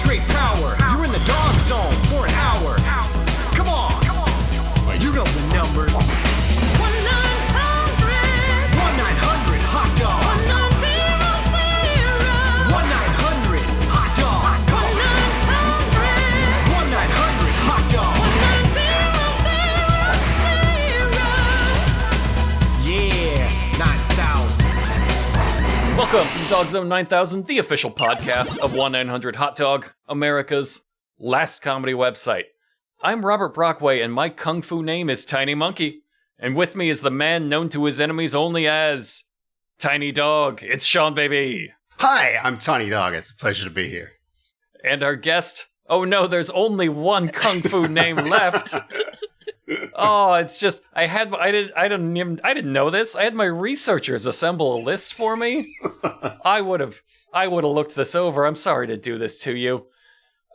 Straight power. You're in the dog zone for an hour. Come on. You know the number. 1-900 hot dog. 1-900 hot dog. 1-900 hot dog. Yeah, 9,000. Welcome to DOGGZZONE 9000, the official podcast of 1-900-HOT-DOG, America's last comedy website. I'm Robert Brockway, and my kung fu name is Tiny Monkey. And with me is the man known to his enemies only as Tiny Dog. It's Sean, baby. Hi, I'm Tiny Dog. It's a pleasure to be here. And our guest, oh no, there's only one kung fu name left. Oh, it's just I didn't know this. I had my researchers assemble a list for me. I would have looked this over. I'm sorry to do this to you.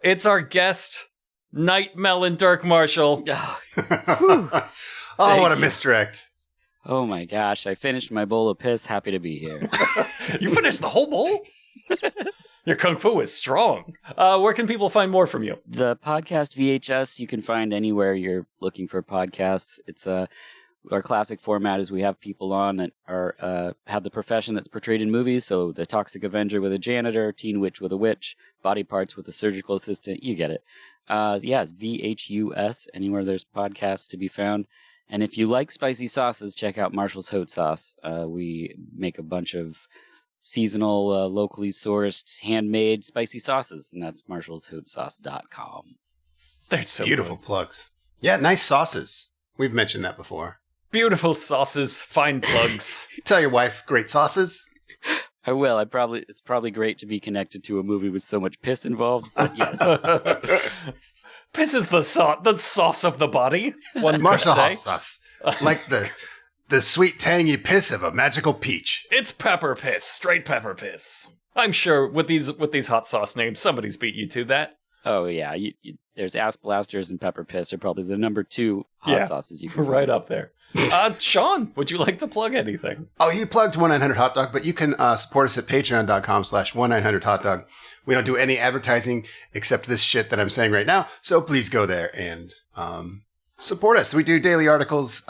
It's our guest, Night Melon Dirk Marshall. Oh, what a misdirect. Oh my gosh, I finished my bowl of piss. Happy to be here. You finished the whole bowl? Your kung fu is strong. Where can people find more from you? The podcast VHS you can find anywhere you're looking for podcasts. It's our classic format is we have people on that are have the profession that's portrayed in movies. So the Toxic Avenger with a janitor, Teen Witch with a witch, body parts with a surgical assistant. You get it. Yeah, it's VHUS, anywhere there's podcasts to be found. And if you like spicy sauces, check out Marshall's Hot Sauce. We make a bunch of seasonal, locally sourced, handmade spicy sauces, and that's marshallshotsauce.com. They're so Beautiful good. plugs. Yeah, nice sauces. We've mentioned that before. Beautiful sauces, fine plugs. Tell your wife, great sauces. I will. It's probably great to be connected to a movie with so much piss involved, but yes. Piss is the sauce of the body. One Marshall could say. hot sauce. Like the sweet tangy piss of a magical peach. It's pepper piss, straight pepper piss. I'm sure with these hot sauce names, somebody's beat you to that. Oh yeah, there's ass blasters and pepper piss are probably the number 2 hot sauces you can find. Right up there. Sean, would you like to plug anything? Oh, you plugged 1-900-HOT-DOG, but you can support us at patreon.com/1-900-HOT-DOG. We don't do any advertising except this shit that I'm saying right now, so please go there and support us. We do daily articles.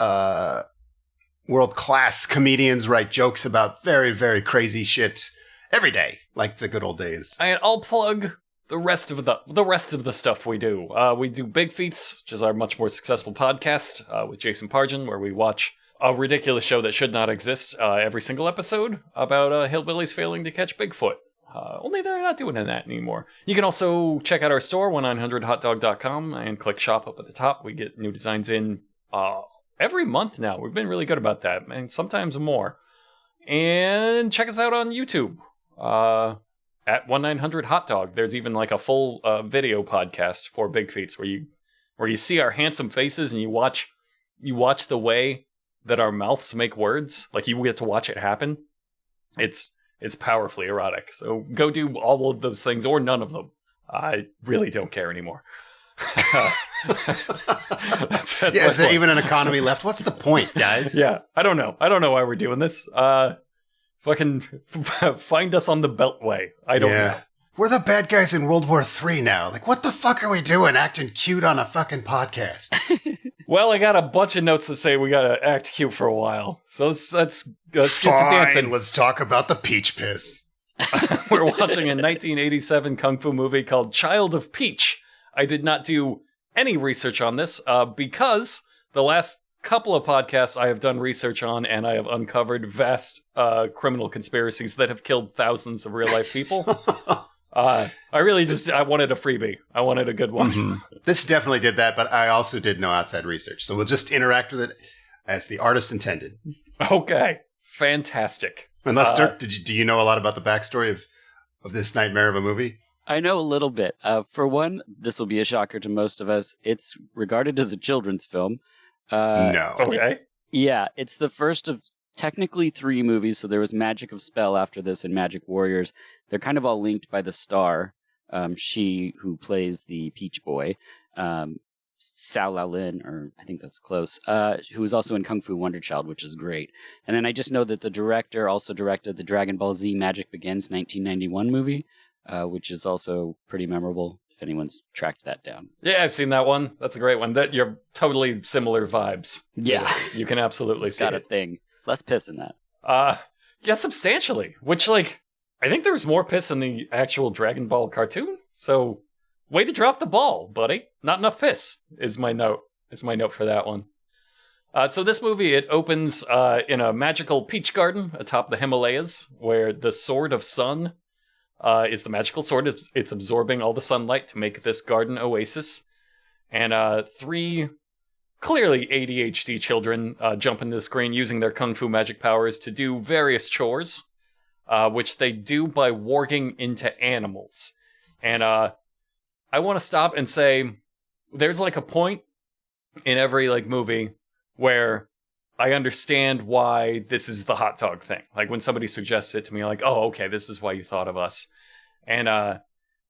World-class comedians write jokes about very, very crazy shit every day, like the good old days. And I'll plug the rest of the stuff we do. We do Big Feats, which is our much more successful podcast with Jason Pargin, where we watch a ridiculous show that should not exist every single episode about hillbillies failing to catch Bigfoot. Only they're not doing that anymore. You can also check out our store, 1900hotdog.com, and click shop up at the top. We get new designs in every month now. We've been really good about that, and sometimes more. And check us out on YouTube at 1900hotdog. There's even like a full video podcast for Big Feats where you see our handsome faces and you watch the way that our mouths make words. Like you get to watch it happen. It's powerfully erotic. So go do all of those things or none of them. I really don't care anymore. that's is there even an economy left? What's the point, guys? Yeah, I don't know why we're doing this. Fucking find us on the Beltway. I don't know. We're the bad guys in World War III now. Like, what the fuck are we doing acting cute on a fucking podcast? Well, I got a bunch of notes that say we gotta act cute for a while. So let's get to dancing. Let's talk about the peach piss. We're watching a 1987 kung fu movie called Child of Peach. I did not do any research on this because the last couple of podcasts I have done research on, and I have uncovered vast criminal conspiracies that have killed thousands of real-life people. I wanted a freebie. I wanted a good one. Mm-hmm. This definitely did that, but I also did no outside research. So we'll just interact with it as the artist intended. Okay. Fantastic. Unless, Dirk, do you know a lot about the backstory of this nightmare of a movie? I know a little bit. For one, this will be a shocker to most of us. It's regarded as a children's film. No. Okay. Yeah, it's the first of technically 3 movies. So there was Magic of Spell after this and Magic Warriors. They're kind of all linked by the star. She who plays the Peach Boy, Sao Lao Lin, or I think that's close, who was also in Kung Fu Wonder Child, which is great. And then I just know that the director also directed the Dragon Ball Z Magic Begins 1991 movie, which is also pretty memorable if anyone's tracked that down. Yeah, I've seen that one. That's a great one. That you're totally similar vibes. Yeah. Yes, you can absolutely It's see got it. a thing. Less piss in that. Yeah, substantially. Which, like, I think there was more piss in the actual Dragon Ball cartoon. So, way to drop the ball, buddy. Not enough piss is my note. Is my note for that one. So this movie, it opens in a magical peach garden atop the Himalayas, where the Sword of Sun is the magical sword. It's absorbing all the sunlight to make this garden oasis. And 3 clearly ADHD children jump into the screen using their kung fu magic powers to do various chores, which they do by warging into animals. And I want to stop and say, there's like a point in every like movie where I understand why this is the hot dog thing. Like when somebody suggests it to me, like, oh, okay, this is why you thought of us. And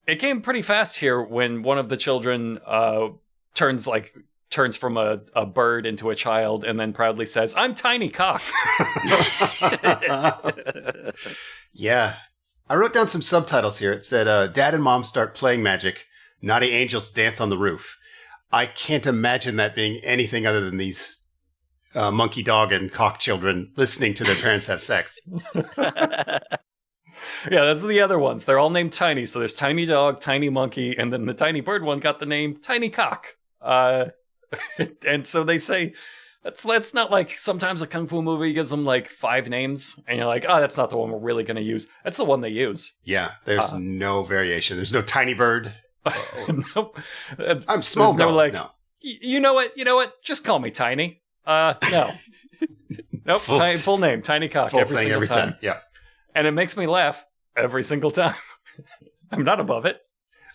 it came pretty fast here when one of the children turns from a bird into a child and then proudly says, I'm Tiny Cock. Yeah. I wrote down some subtitles here. It said, Dad and Mom start playing magic. Naughty angels dance on the roof. I can't imagine that being anything other than these monkey, dog, and cock children listening to their parents have sex. Yeah, that's the other ones. They're all named Tiny. So there's Tiny Dog, Tiny Monkey, and then the Tiny Bird one got the name Tiny Cock. And so they say, that's not like sometimes a kung fu movie gives them like 5 names, and you're like, oh, that's not the one we're really going to use. That's the one they use. Yeah, there's no variation. There's no Tiny Bird. Nope. I'm small. No, like, no. You know what? Just call me Tiny. No. Nope. Full name, Tiny Cock. Full thing every time. Yeah. And it makes me laugh every single time. I'm not above it.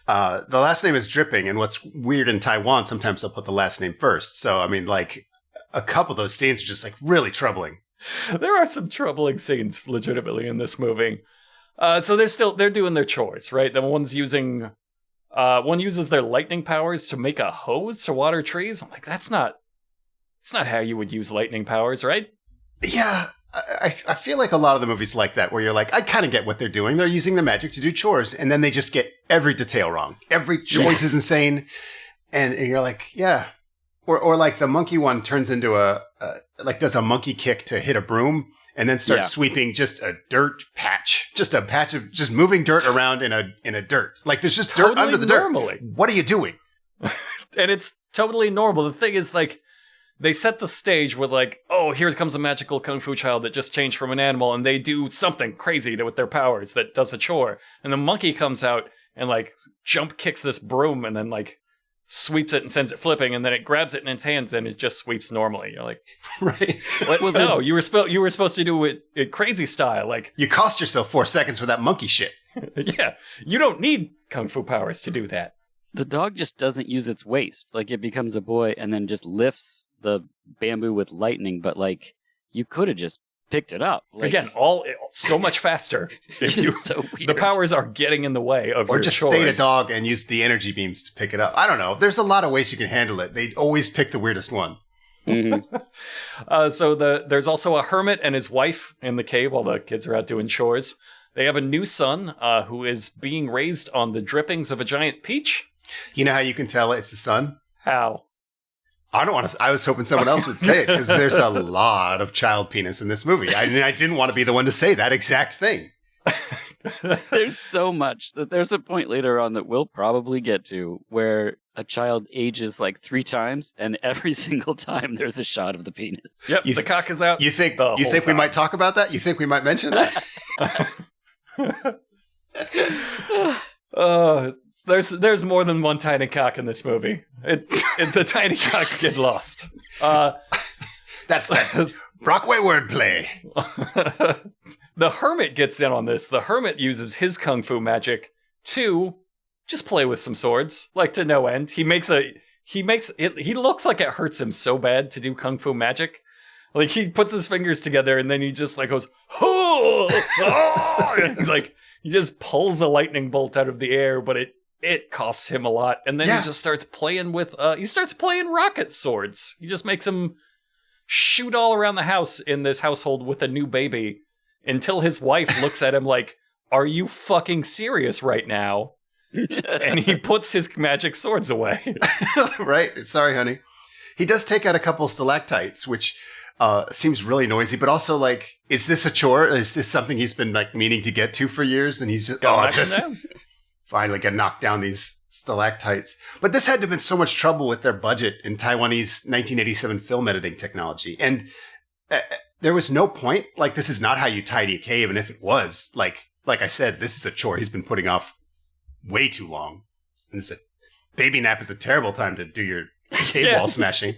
The last name is Dripping, and what's weird in Taiwan, sometimes they'll put the last name first. So, I mean, like, a couple of those scenes are just, like, really troubling. There are some troubling scenes, legitimately, in this movie. So they're doing their chores, right? One uses their lightning powers to make a hose to water trees. I'm like, it's not how you would use lightning powers, right? Yeah, I feel like a lot of the movies like that, where you're like, I kind of get what they're doing. They're using the magic to do chores, and then they just get every detail wrong. Every choice is insane, and you're like, yeah. Or like the monkey one turns into does a monkey kick to hit a broom, and then starts sweeping just a dirt patch, just a patch of just moving dirt around in a dirt. Like there's just dirt under the normally. Dirt. What are you doing? And it's totally normal. The thing is, like, they set the stage with like, oh, here comes a magical kung fu child that just changed from an animal, and they do something crazy with their powers that does a chore. And the monkey comes out and like jump kicks this broom and then like sweeps it and sends it flipping, and then it grabs it in its hands and it just sweeps normally. You're like, right? Well, no, you were supposed to do it crazy style. Like you cost yourself 4 seconds for that monkey shit. Yeah, you don't need kung fu powers to do that. The dog just doesn't use its waist. Like it becomes a boy and then just lifts the bamboo with lightning, but like you could have just picked it up. Like, again, so much faster. So weird. The powers are getting in the way of or your just chores. stay a dog and use the energy beams to pick it up. I don't know. There's a lot of ways you can handle it. They always pick the weirdest one. Mm-hmm. So there's also a hermit and his wife in the cave while the kids are out doing chores. They have a new son who is being raised on the drippings of a giant peach. You know how you can tell it's a son? How? I don't want to. I was hoping someone else would say it because there's a lot of child penis in this movie. I didn't want to be the one to say that exact thing. There's so much that there's a point later on that we'll probably get to where a child ages like 3 times, and every single time there's a shot of the penis. Yep, the cock is out. You think we might talk about that? You think we might mention that? There's more than one tiny cock in this movie. The tiny cocks get lost. That's that Brockway wordplay. The hermit gets in on this. The hermit uses his kung fu magic to just play with some swords, like to no end. He looks like it hurts him so bad to do kung fu magic. Like he puts his fingers together and then he just like goes, oh, oh! Like he just pulls a lightning bolt out of the air, but it costs him a lot. And then he just starts playing with, rocket swords. He just makes him shoot all around the house in this household with a new baby until his wife looks at him like, are you fucking serious right now? And he puts his magic swords away. Right? Sorry, honey. He does take out a couple stalactites, which seems really noisy, but also like, is this a chore? Is this something he's been like meaning to get to for years? And he's just finally gonna knock down these stalactites. But this had to have been so much trouble with their budget in Taiwanese 1987 film editing technology. And there was no point, like, this is not how you tidy a cave. And if it was, like I said, this is a chore he's been putting off way too long. And baby nap is a terrible time to do your cave wall smashing.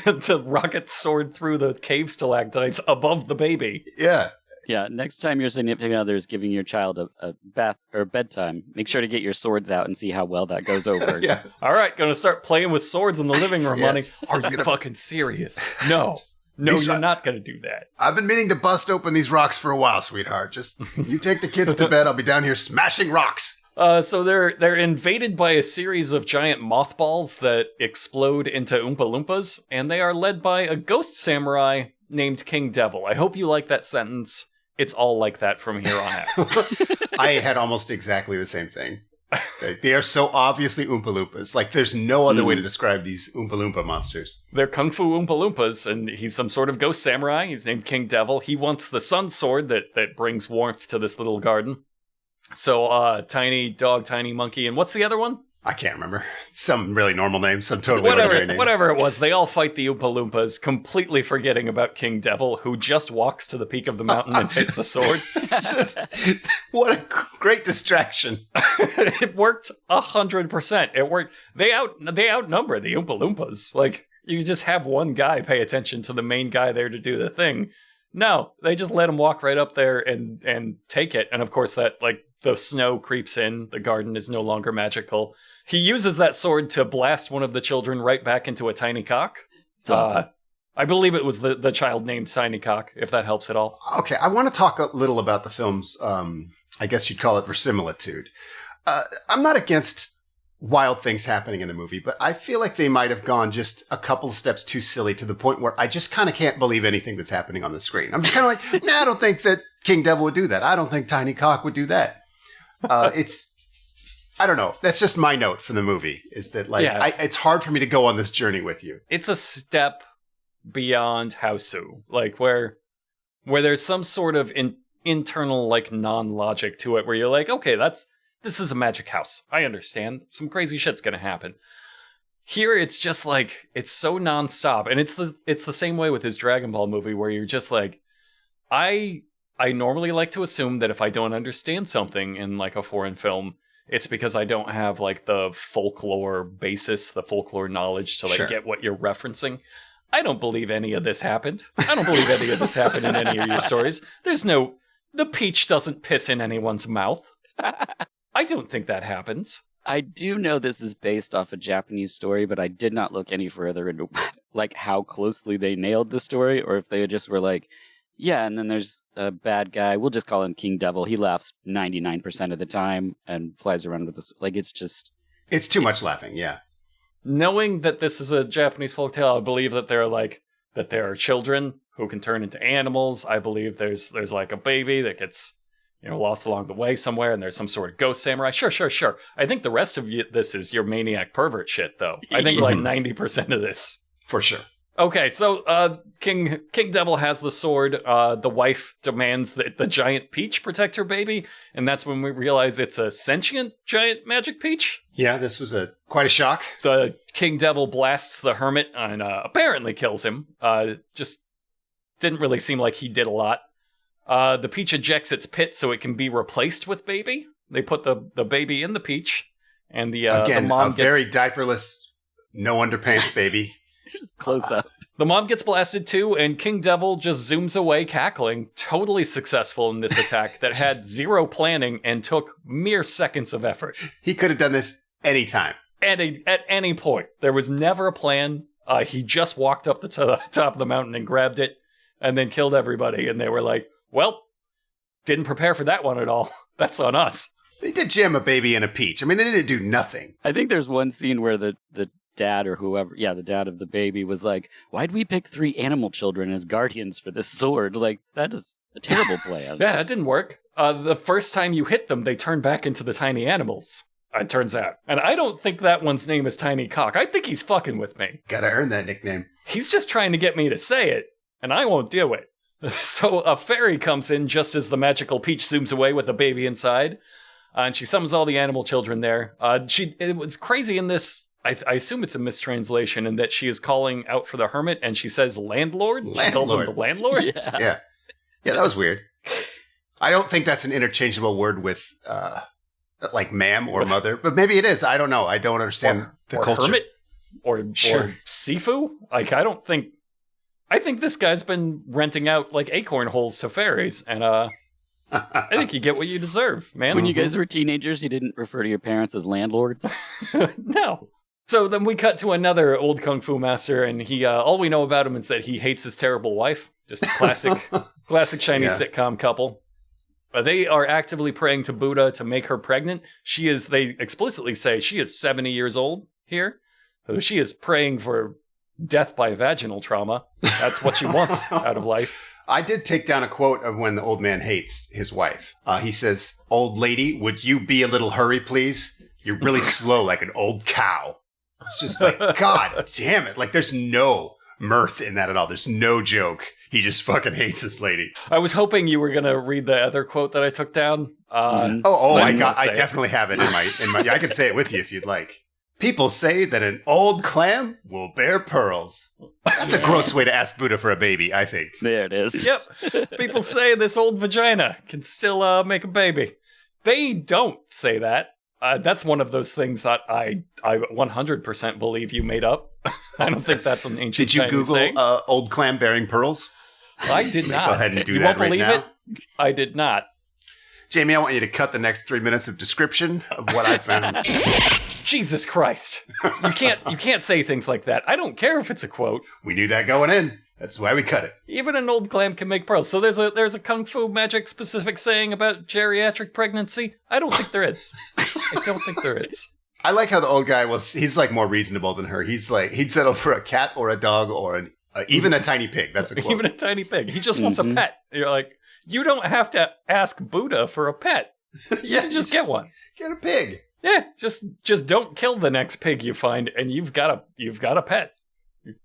To rocket sword through the cave stalactites above the baby. Yeah. Yeah, next time your significant other is giving your child a bath or bedtime, make sure to get your swords out and see how well that goes over. Yeah. All right, gonna start playing with swords in the living room, honey. Are you fucking serious? No. No, you're not gonna do that. I've been meaning to bust open these rocks for a while, sweetheart. Just, you take the kids to bed, I'll be down here smashing rocks. So they're invaded by a series of giant mothballs that explode into Oompa Loompas, and they are led by a ghost samurai named King Devil. I hope you like that sentence. It's all like that from here on out. I had almost exactly the same thing. They are so obviously Oompa Loompas. Like, there's no other way to describe these Oompa Loompa monsters. They're Kung Fu Oompa Loompas, and he's some sort of ghost samurai. He's named King Devil. He wants the sun sword that brings warmth to this little garden. So, Tiny Dog, Tiny Monkey, and what's the other one? I can't remember. Some really normal name, some totally ordinary name. Whatever it was, they all fight the Oompa Loompas, completely forgetting about King Devil, who just walks to the peak of the mountain and takes the sword. What a great distraction. It worked 100%. It worked. They outnumber the Oompa Loompas. Like, you just have one guy pay attention to the main guy there to do the thing. No, they just let him walk right up there and take it. And of course that, like, the snow creeps in. The garden is no longer magical. He uses that sword to blast one of the children right back into a tiny cock. It's awesome. I believe it was the child named Tiny Cock, if that helps at all. Okay, I want to talk a little about the film's, I guess you'd call it verisimilitude. I'm not against wild things happening in a movie, but I feel like they might have gone just a couple of steps too silly to the point where I just kind of can't believe anything that's happening on the screen. I'm just kind of like, nah, I don't think that King Devil would do that. I don't think Tiny Cock would do that. I don't know. That's just my note for the movie, is that, like, it's hard for me to go on this journey with you. It's a step beyond Haosu, like where there's some sort of internal, like, non-logic to it, where you're like, okay, this is a magic house. I understand. Some crazy shit's gonna happen. Here, it's just like, it's so nonstop, and it's the same way with his Dragon Ball movie, where you're just like, I normally like to assume that if I don't understand something in, like, a foreign film, it's because I don't have, like, the folklore basis, the folklore knowledge to, like, get what you're referencing. I don't believe any of this happened. I don't believe any of this happened in any of your stories. The peach doesn't piss in anyone's mouth. I don't think that happens. I do know this is based off a Japanese story, but I did not look any further into, like, how closely they nailed the story, or if they just were like, yeah, and then there's a bad guy. We'll just call him King Devil. He laughs 99% of the time and flies around with this. Like, it's just... It's too much laughing, yeah. Knowing that this is a Japanese folktale, I believe that there are children who can turn into animals. I believe there's like a baby that gets, lost along the way somewhere, and there's some sort of ghost samurai. Sure. I think the rest of this is your maniac pervert shit, though. I think like 90% of this. For sure. Okay, so King Devil has the sword. The wife demands that the giant peach protect her baby, and that's when we realize it's a sentient giant magic peach. Yeah, this was quite a shock. The King Devil blasts the hermit and apparently kills him. Just didn't really seem like he did a lot. The peach ejects its pit so it can be replaced with baby. They put the baby in the peach, and the mom very diaperless, no underpants baby. Close up. The mom gets blasted too, and King Devil just zooms away cackling, totally successful in this attack that had zero planning and took mere seconds of effort. He could have done this anytime. At any point. There was never a plan. He just walked up to the top of the mountain and grabbed it, and then killed everybody, and they were like, well, didn't prepare for that one at all. That's on us. They did jam a baby in a peach. I mean, they didn't do nothing. I think there's one scene where the dad or whoever, the dad of the baby was like, why'd we pick 3 animal children as guardians for this sword? Like, that is a terrible plan. Yeah, that didn't work. the first time you hit them, they turn back into the tiny animals, it turns out. And I don't think that one's name is Tiny Cock. I think he's fucking with me. Gotta earn that nickname. He's just trying to get me to say it, and I won't do it. So a fairy comes in just as the magical Peach zooms away with a baby inside, and she summons all the animal children there. It was crazy in this. I assume it's a mistranslation in that she is calling out for the hermit, and she says landlord. She calls him the landlord. Yeah, that was weird. I don't think that's an interchangeable word with like ma'am or mother, but maybe it is. I don't know. I don't understand the culture. Hermit or Sifu. Like I think this guy's been renting out like acorn holes to fairies, and I think you get what you deserve, man. When you guys were teenagers, you didn't refer to your parents as landlords? No. So then we cut to another old kung fu master, and he all we know about him is that he hates his terrible wife. Just a classic Chinese sitcom couple. They are actively praying to Buddha to make her pregnant. They explicitly say she is 70 years old here. So she is praying for death by vaginal trauma. That's what she wants out of life. I did take down a quote of when the old man hates his wife. He says, "Old lady, would you be a little hurry, please? You're really slow like an old cow." It's just like, God damn it. Like, there's no mirth in that at all. There's no joke. He just fucking hates this lady. I was hoping you were going to read the other quote that I took down. I definitely have it in my I could say it with you if you'd like. "People say that an old clam will bear pearls." That's a gross way to ask Buddha for a baby, I think. There it is. Yep. People say this old vagina can still make a baby. They don't say that. That's one of those things that I 100% believe you made up. I don't think that's an ancient Did you Chinese Google saying. old clam bearing pearls? I did not. Go ahead and do you that won't right believe now. it? I did not. Jamie, I want you to cut the next 3 minutes of description of what I found. Jesus Christ. You can't say things like that. I don't care if it's a quote. We knew that going in. That's why we cut it. Even an old clam can make pearls. So there's a kung fu magic specific saying about geriatric pregnancy? I don't think there is. I don't think there is. I like how the old guy he's like more reasonable than her. He's like, he'd settle for a cat or a dog or even a tiny pig. That's a quote. Even a tiny pig. He just wants a pet. You're like, you don't have to ask Buddha for a pet. Yeah, you just get one. Get a pig. Yeah, just don't kill the next pig you find, and you've got a pet.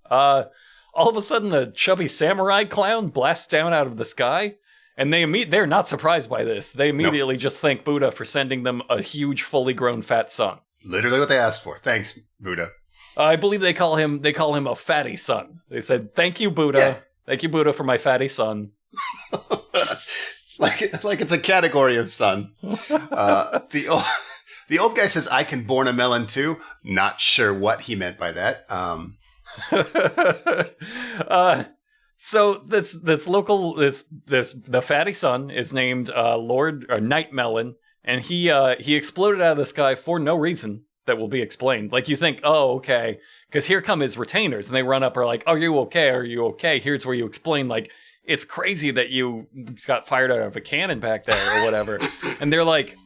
All of a sudden, the chubby samurai clown blasts down out of the sky, and they're not surprised by this. They immediately just thank Buddha for sending them a huge, fully grown fat son. Literally what they asked for. Thanks, Buddha. I believe they call him a fatty son. They said, "Thank you, Buddha. Yeah. Thank you, Buddha, for my fatty son." like it's a category of son. The old guy says, "I can born a melon too." Not sure what he meant by that. So the fatty son is named Lord or Night Melon, and he exploded out of the sky for no reason that will be explained. Like, you think, oh, okay, because here come his retainers, and they run up, are like, "Are you okay? Are you okay?" Here's where you explain, like, it's crazy that you got fired out of a cannon back there or whatever. And they're like,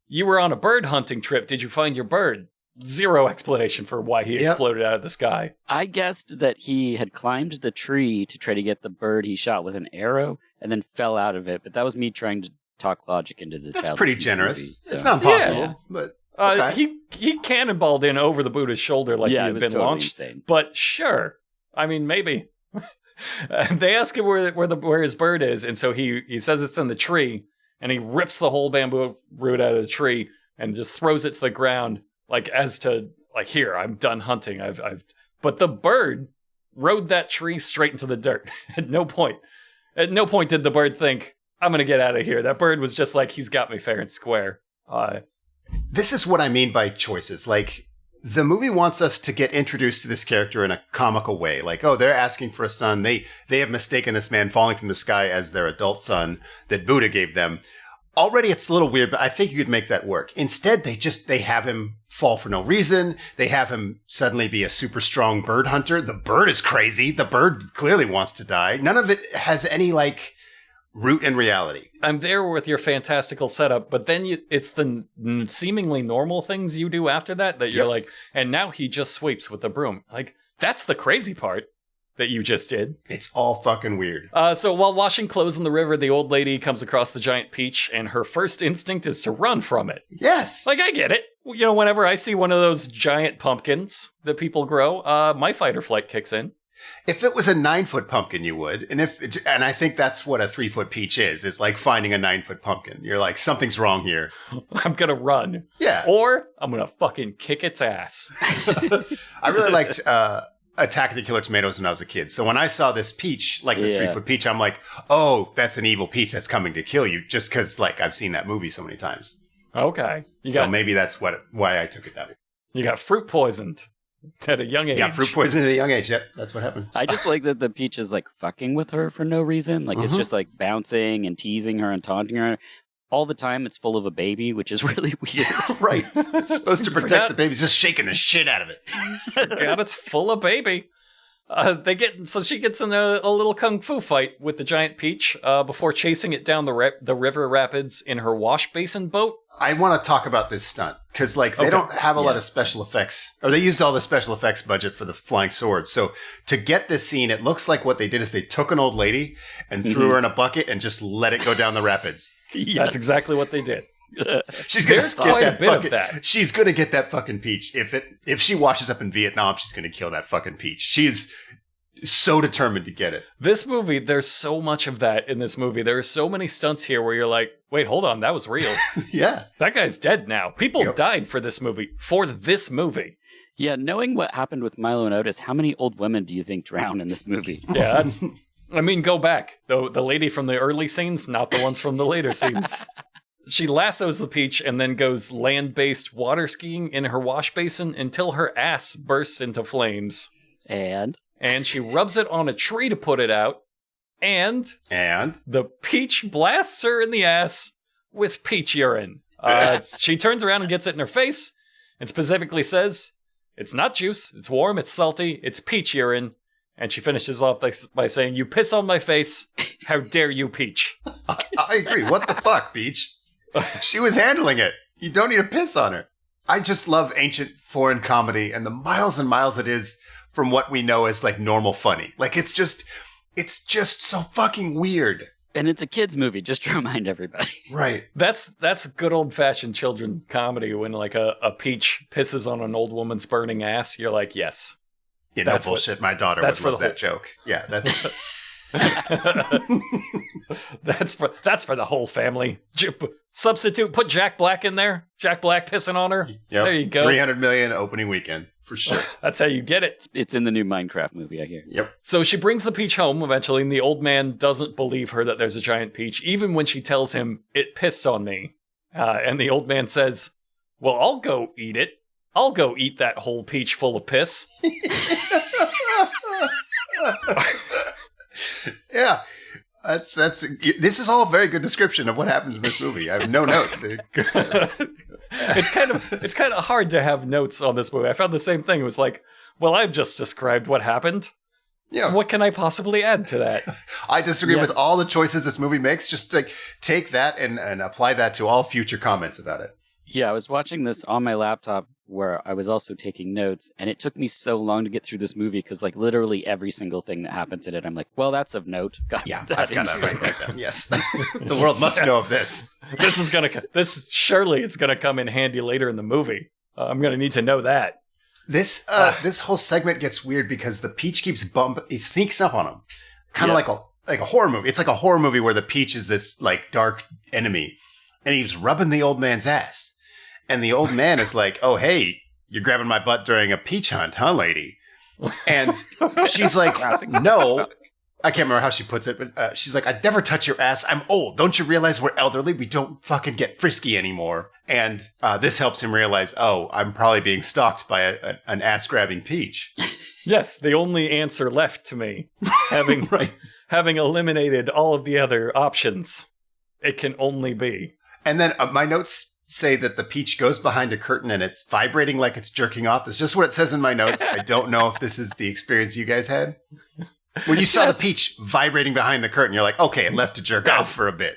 "You were on a bird hunting trip. Did you find your bird?" Zero explanation for why he exploded out of the sky. I guessed that he had climbed the tree to try to get the bird he shot with an arrow and then fell out of it. But that was me trying to talk logic into the That's pretty generous. Movie, so. It's not possible, Yeah. but okay. He cannonballed in over the Buddha's shoulder like he it had was been totally launched. insane. But sure, I mean, maybe. They ask him where his bird is, and so he says it's in the tree, and he rips the whole bamboo root out of the tree and just throws it to the ground, like as to like, "Here, I'm done hunting. I've." But the bird rode that tree straight into the dirt. At no point did the bird think, "I'm gonna get out of here." That bird was just like, "He's got me fair and square." This is what I mean by choices. Like, the movie wants us to get introduced to this character in a comical way. Like, oh, they're asking for a son. They have mistaken this man falling from the sky as their adult son that Buddha gave them. Already it's a little weird, but I think you could make that work. Instead, they have him fall for no reason. They have him suddenly be a super strong bird hunter. The bird is crazy. The bird clearly wants to die. None of it has any, like, root in reality. I'm there with your fantastical setup, but then it's the seemingly normal things you do after that you're like, and now he just sweeps with the broom. Like, that's the crazy part. that you just did. It's all fucking weird. So while washing clothes in the river, the old lady comes across the giant peach, and her first instinct is to run from it. Yes. Like, I get it. You know, whenever I see one of those giant pumpkins that people grow, my fight or flight kicks in. If it was a 9-foot pumpkin, you would. And I think that's what a 3-foot peach is. It's like finding a 9-foot pumpkin. You're like, something's wrong here. I'm gonna run. Yeah. Or I'm gonna fucking kick its ass. I really liked Attack of the Killer Tomatoes when I was a kid. So when I saw this peach, like this 3-foot peach, I'm like, oh, that's an evil peach that's coming to kill you. Just because, like, I've seen that movie so many times. Okay. So maybe that's why I took it that way. You got fruit poisoned at a young age. Yeah, fruit poison at a young age. Yep, that's what happened. I just like that the peach is like fucking with her for no reason. Like it's just like bouncing and teasing her and taunting her. All the time it's full of a baby, which is really weird. Right. It's supposed to protect the baby. It's just shaking the shit out of it. God, it's full of baby. So she gets in a little kung fu fight with the giant peach before chasing it down the river rapids in her wash basin boat. I want to talk about this stunt because, like, they don't have a lot of special effects, or they used all the special effects budget for the flying swords. So to get this scene, it looks like what they did is they took an old lady and threw her in a bucket and just let it go down the rapids. Yes. That's exactly what they did. There's quite a bit of that. She's gonna get that fucking peach. If she washes up in Vietnam, she's gonna kill that fucking peach. She's so determined to get it. This movie, there's so much of that in this movie. There are so many stunts here where you're like, wait, hold on, that was real. Yeah. That guy's dead now. People died for this movie. Yeah, knowing what happened with Milo and Otis, how many old women do you think drown in this movie? Yeah, go back. The lady from the early scenes, not the ones from the later scenes. She lassos the peach and then goes land-based water skiing in her wash basin until her ass bursts into flames. And she rubs it on a tree to put it out. And the peach blasts her in the ass with peach urine. She turns around and gets it in her face and specifically says, it's not juice, it's warm, it's salty, it's peach urine. And she finishes off by saying, you piss on my face, how dare you, Peach? I agree. What the fuck, Peach? She was handling it. You don't need to piss on her. I just love ancient foreign comedy and the miles and miles it is from what we know as like normal funny. Like it's just so fucking weird. And it's a kid's movie, just to remind everybody. Right. That's good old fashioned children's comedy when like a peach pisses on an old woman's burning ass. You're like, yes. Yeah, no bullshit. My daughter would love that joke. Yeah, that's that's for the whole family. Substitute, put Jack Black in there. Jack Black pissing on her. Yep. There you go. 300 million opening weekend for sure. That's how you get it. It's in the new Minecraft movie, I hear. Yep. So she brings the peach home eventually, and the old man doesn't believe her that there's a giant peach, even when she tells him it pissed on me. And the old man says, "Well, I'll go eat it. I'll go eat that whole peach full of piss." Yeah. This is all a very good description of what happens in this movie. I have no notes. It's kind of hard to have notes on this movie. I found the same thing. It was like, well, I've just described what happened. Yeah. What can I possibly add to that? I disagree with all the choices this movie makes. Just take that and apply that to all future comments about it. Yeah, I was watching this on my laptop where I was also taking notes, and it took me so long to get through this movie because, like, literally every single thing that happens in it, I'm like, well, that's of note. I've got to write that down. Yes, the world must know of this. Surely it's gonna come in handy later in the movie. I'm gonna need to know that. This whole segment gets weird because the peach keeps it sneaks up on him, kind of like a horror movie. It's like a horror movie where the peach is this like dark enemy, and he's rubbing the old man's ass. And the old man is like, "Oh, hey, you're grabbing my butt during a peach hunt, huh, lady?" And she's like, "No." I can't remember how she puts it, but she's like, "I'd never touch your ass. I'm old. Don't you realize we're elderly? We don't fucking get frisky anymore." And this helps him realize, oh, I'm probably being stalked by an ass-grabbing peach. Yes, the only answer left to me, having eliminated all of the other options, it can only be. And then my notes say that the peach goes behind a curtain and it's vibrating like it's jerking off. That's just what it says in my notes. I don't know if this is the experience you guys had. When you saw Yes. the peach vibrating behind the curtain, you're like, okay, it left to jerk off for a bit.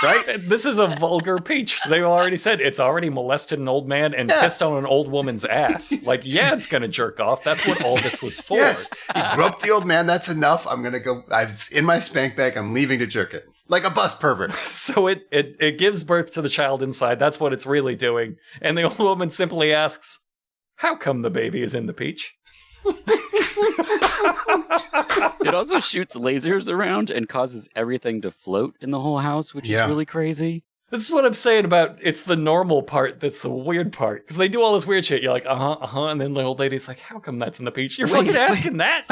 Right? This is a vulgar peach. They already said it's already molested an old man and Yeah. pissed on an old woman's ass. Like, yeah, it's gonna jerk off. That's what all this was for. Yes. You groped the old man. That's enough. I'm going to go. It's in my spank bag. I'm leaving to jerk it. Like a bus pervert. So it gives birth to the child inside. That's what it's really doing. And the old woman simply asks, "How come the baby is in the peach?" It also shoots lasers around and causes everything to float in the whole house, which is Yeah. really crazy. This is what I'm saying about it's the normal part that's the weird part. Because they do all this weird shit. You're like, and then the old lady's like, how come that's in the peach? You're fucking asking that?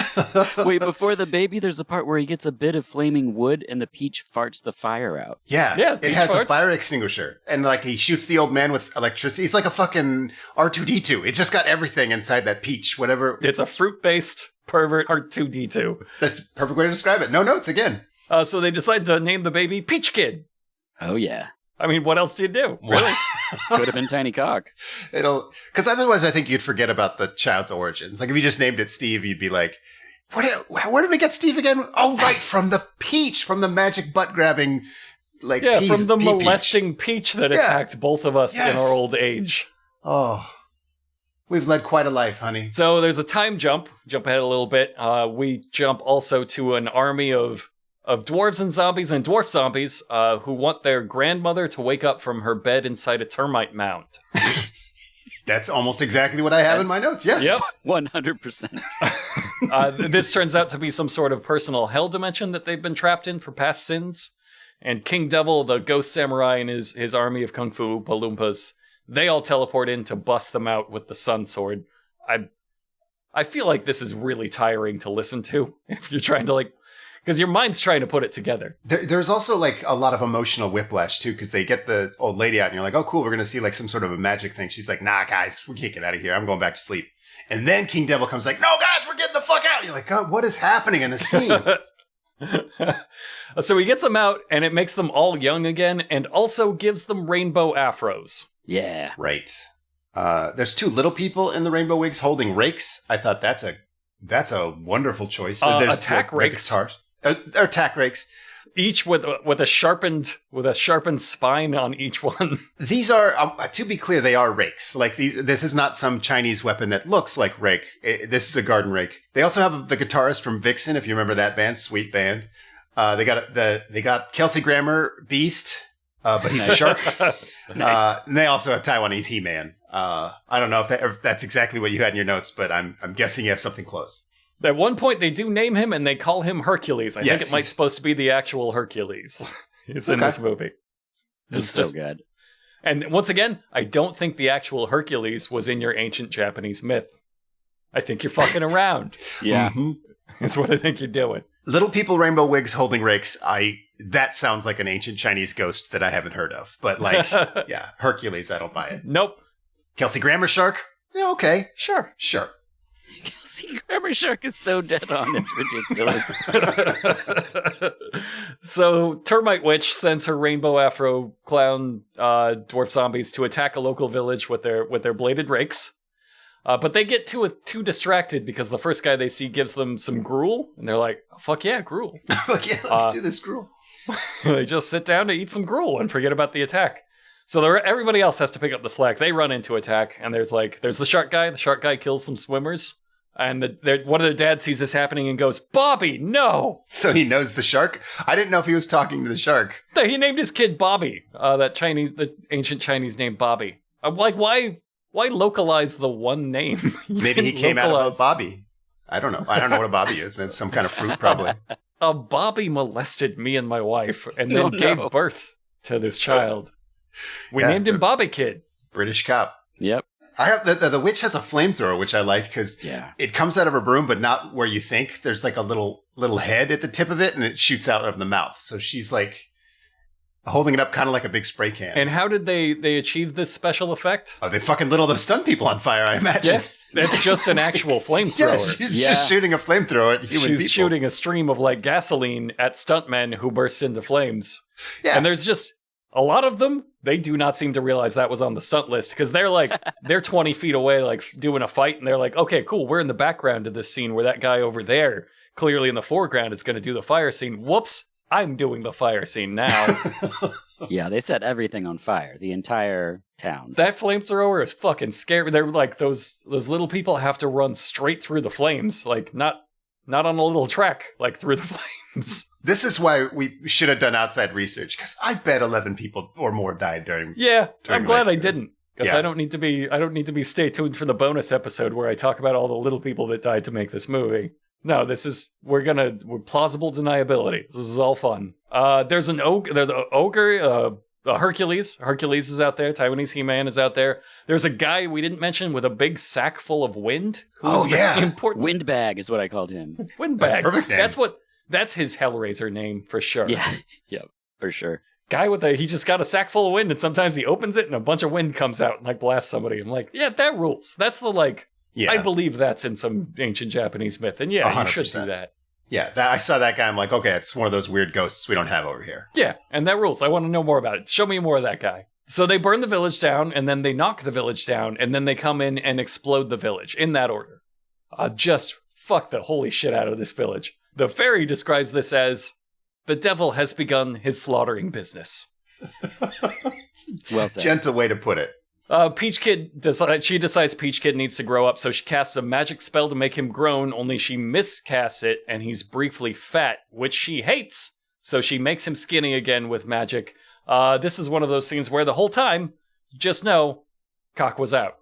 Wait, before the baby, there's a part where he gets a bit of flaming wood and the peach farts the fire out. Yeah. Yeah, It peach has a farts. fire extinguisher. And like he shoots the old man with electricity. He's like a fucking R2D2. It's just got everything inside that peach. Whatever. It's a fruit-based pervert R2D2. That's a perfect way to describe it. No notes again. So they decide to name the baby Peach Kid. Oh, yeah. I mean, what else do you do? Really? Could have been Tiny Cock. Because otherwise I think you'd forget about the child's origins. Like if you just named it Steve, you'd be like, where did we get Steve again? Oh, right. From the peach, from the magic butt grabbing, like, Yeah, peas, from the pea molesting peach that Yeah. attacked both of us Yes. in our old age. Oh, we've led quite a life, honey. So there's a time jump ahead a little bit. We jump also to an army of dwarves and zombies and dwarf zombies who want their grandmother to wake up from her bed inside a termite mound. That's almost exactly what I have in my notes. Yes. Yep. 100%. This turns out to be some sort of personal hell dimension that they've been trapped in for past sins. And King Devil, the ghost samurai, and his army of kung fu Oompa-Loompas, they all teleport in to bust them out with the sun sword. I feel like this is really tiring to listen to if you're trying to because your mind's trying to put it together. There's also like a lot of emotional whiplash too, because they get the old lady out and you're like, oh, cool, we're going to see like some sort of a magic thing. She's like, nah, guys, we can't get out of here. I'm going back to sleep. And then King Devil comes like, no, guys, we're getting the fuck out. And you're like, God, what is happening in the scene? So he gets them out, and it makes them all young again, and also gives them rainbow afros. Yeah. Right. There's two little people in the rainbow wigs holding rakes. I thought that's a wonderful choice. So there's attack the rakes. guitars. Or attack rakes. Each with a sharpened spine on each one. These are, to be clear, they are rakes. Like this is not some Chinese weapon that looks like rake. This is a garden rake. They also have the guitarist from Vixen, if you remember that band, sweet band. They got Kelsey Grammer, Beast, but he's a shark. Nice. And they also have Taiwanese He-Man. I don't know if that's exactly what you had in your notes, but I'm guessing you have something close. At one point, they do name him, and they call him Hercules. I think it might supposed to be the actual Hercules. It's in this movie. It's so good. And once again, I don't think the actual Hercules was in your ancient Japanese myth. I think you're fucking around. Yeah. Mm-hmm. That's what I think you're doing. Little people, rainbow wigs, holding rakes. That sounds like an ancient Chinese ghost that I haven't heard of. But like, yeah, Hercules, I don't buy it. Nope. Kelsey Grammer Shark? Yeah, okay. Sure. Kelsey Grammer Shark is so dead on. It's ridiculous. So Termite Witch sends her rainbow afro clown dwarf zombies to attack a local village with their bladed rakes. But they get too distracted because the first guy they see gives them some gruel, and they're like, oh, fuck yeah, gruel. Fuck yeah, let's do this gruel. They just sit down to eat some gruel and forget about the attack. So everybody else has to pick up the slack. They run into attack, and there's the shark guy. The shark guy kills some swimmers. And one of their dads sees this happening and goes, Bobby, no! So he knows the shark? I didn't know if he was talking to the shark. He named his kid Bobby. The ancient Chinese name Bobby. I'm like, why localize the one name? Maybe he came out of a Bobby. I don't know. I don't know what a Bobby is. It's some kind of fruit, probably. A Bobby molested me and my wife and then gave birth to this child. We named him Bobby Kid. British cop. Yep. I have the witch has a flamethrower, which I liked because it comes out of her broom, but not where you think. There's like a little head at the tip of it, and it shoots out of the mouth. So she's like holding it up, kind of like a big spray can. And how did they achieve this special effect? Oh, they fucking lit all those stun people on fire, I imagine. Yeah, it's just an actual flamethrower. Yeah, she's just shooting a flamethrower at human people. She's shooting a stream of like gasoline at stuntmen who burst into flames. Yeah, and there's just a lot of them. They do not seem to realize that was on the stunt list because they're 20 feet away, like doing a fight, and they're like, okay, cool, we're in the background of this scene where that guy over there clearly in the foreground is going to do the fire scene. Whoops, I'm doing the fire scene now. Yeah, they set everything on fire, the entire town. That flamethrower is fucking scary. They're like, those little people have to run straight through the flames, like not on a little track, like through the flames. This is why we should have done outside research, because I bet 11 people or more died during. Yeah, I'm glad I this. didn't, because Yeah. I don't need to be stay tuned for the bonus episode where I talk about all the little people that died to make this movie. No, we're plausible deniability. This is all fun. There's an ogre, Hercules. Hercules is out there. Taiwanese He-Man is out there. There's a guy we didn't mention with a big sack full of wind. Oh, yeah. Important. Windbag is what I called him. Windbag. That's a perfect name. That's his Hellraiser name for sure. Yeah, yeah, for sure. Guy he just got a sack full of wind, and sometimes he opens it and a bunch of wind comes out and like blasts somebody. I'm like, yeah, that rules. That's the like. Yeah. I believe that's in some ancient Japanese myth, and yeah, 100%. you should do that. Yeah, I saw that guy. I'm like, okay, it's one of those weird ghosts we don't have over here. Yeah, and that rules. I want to know more about it. Show me more of that guy. So they burn the village down, and then they knock the village down, and then they come in and explode the village, in that order. Just fuck the holy shit out of this village. The fairy describes this as, the devil has begun his slaughtering business. It's well said. Gentle way to put it. Peach Kid decides Peach Kid needs to grow up, so she casts a magic spell to make him grown, only she miscasts it, and he's briefly fat, which she hates, so she makes him skinny again with magic. This is one of those scenes where the whole time, just know, cock was out.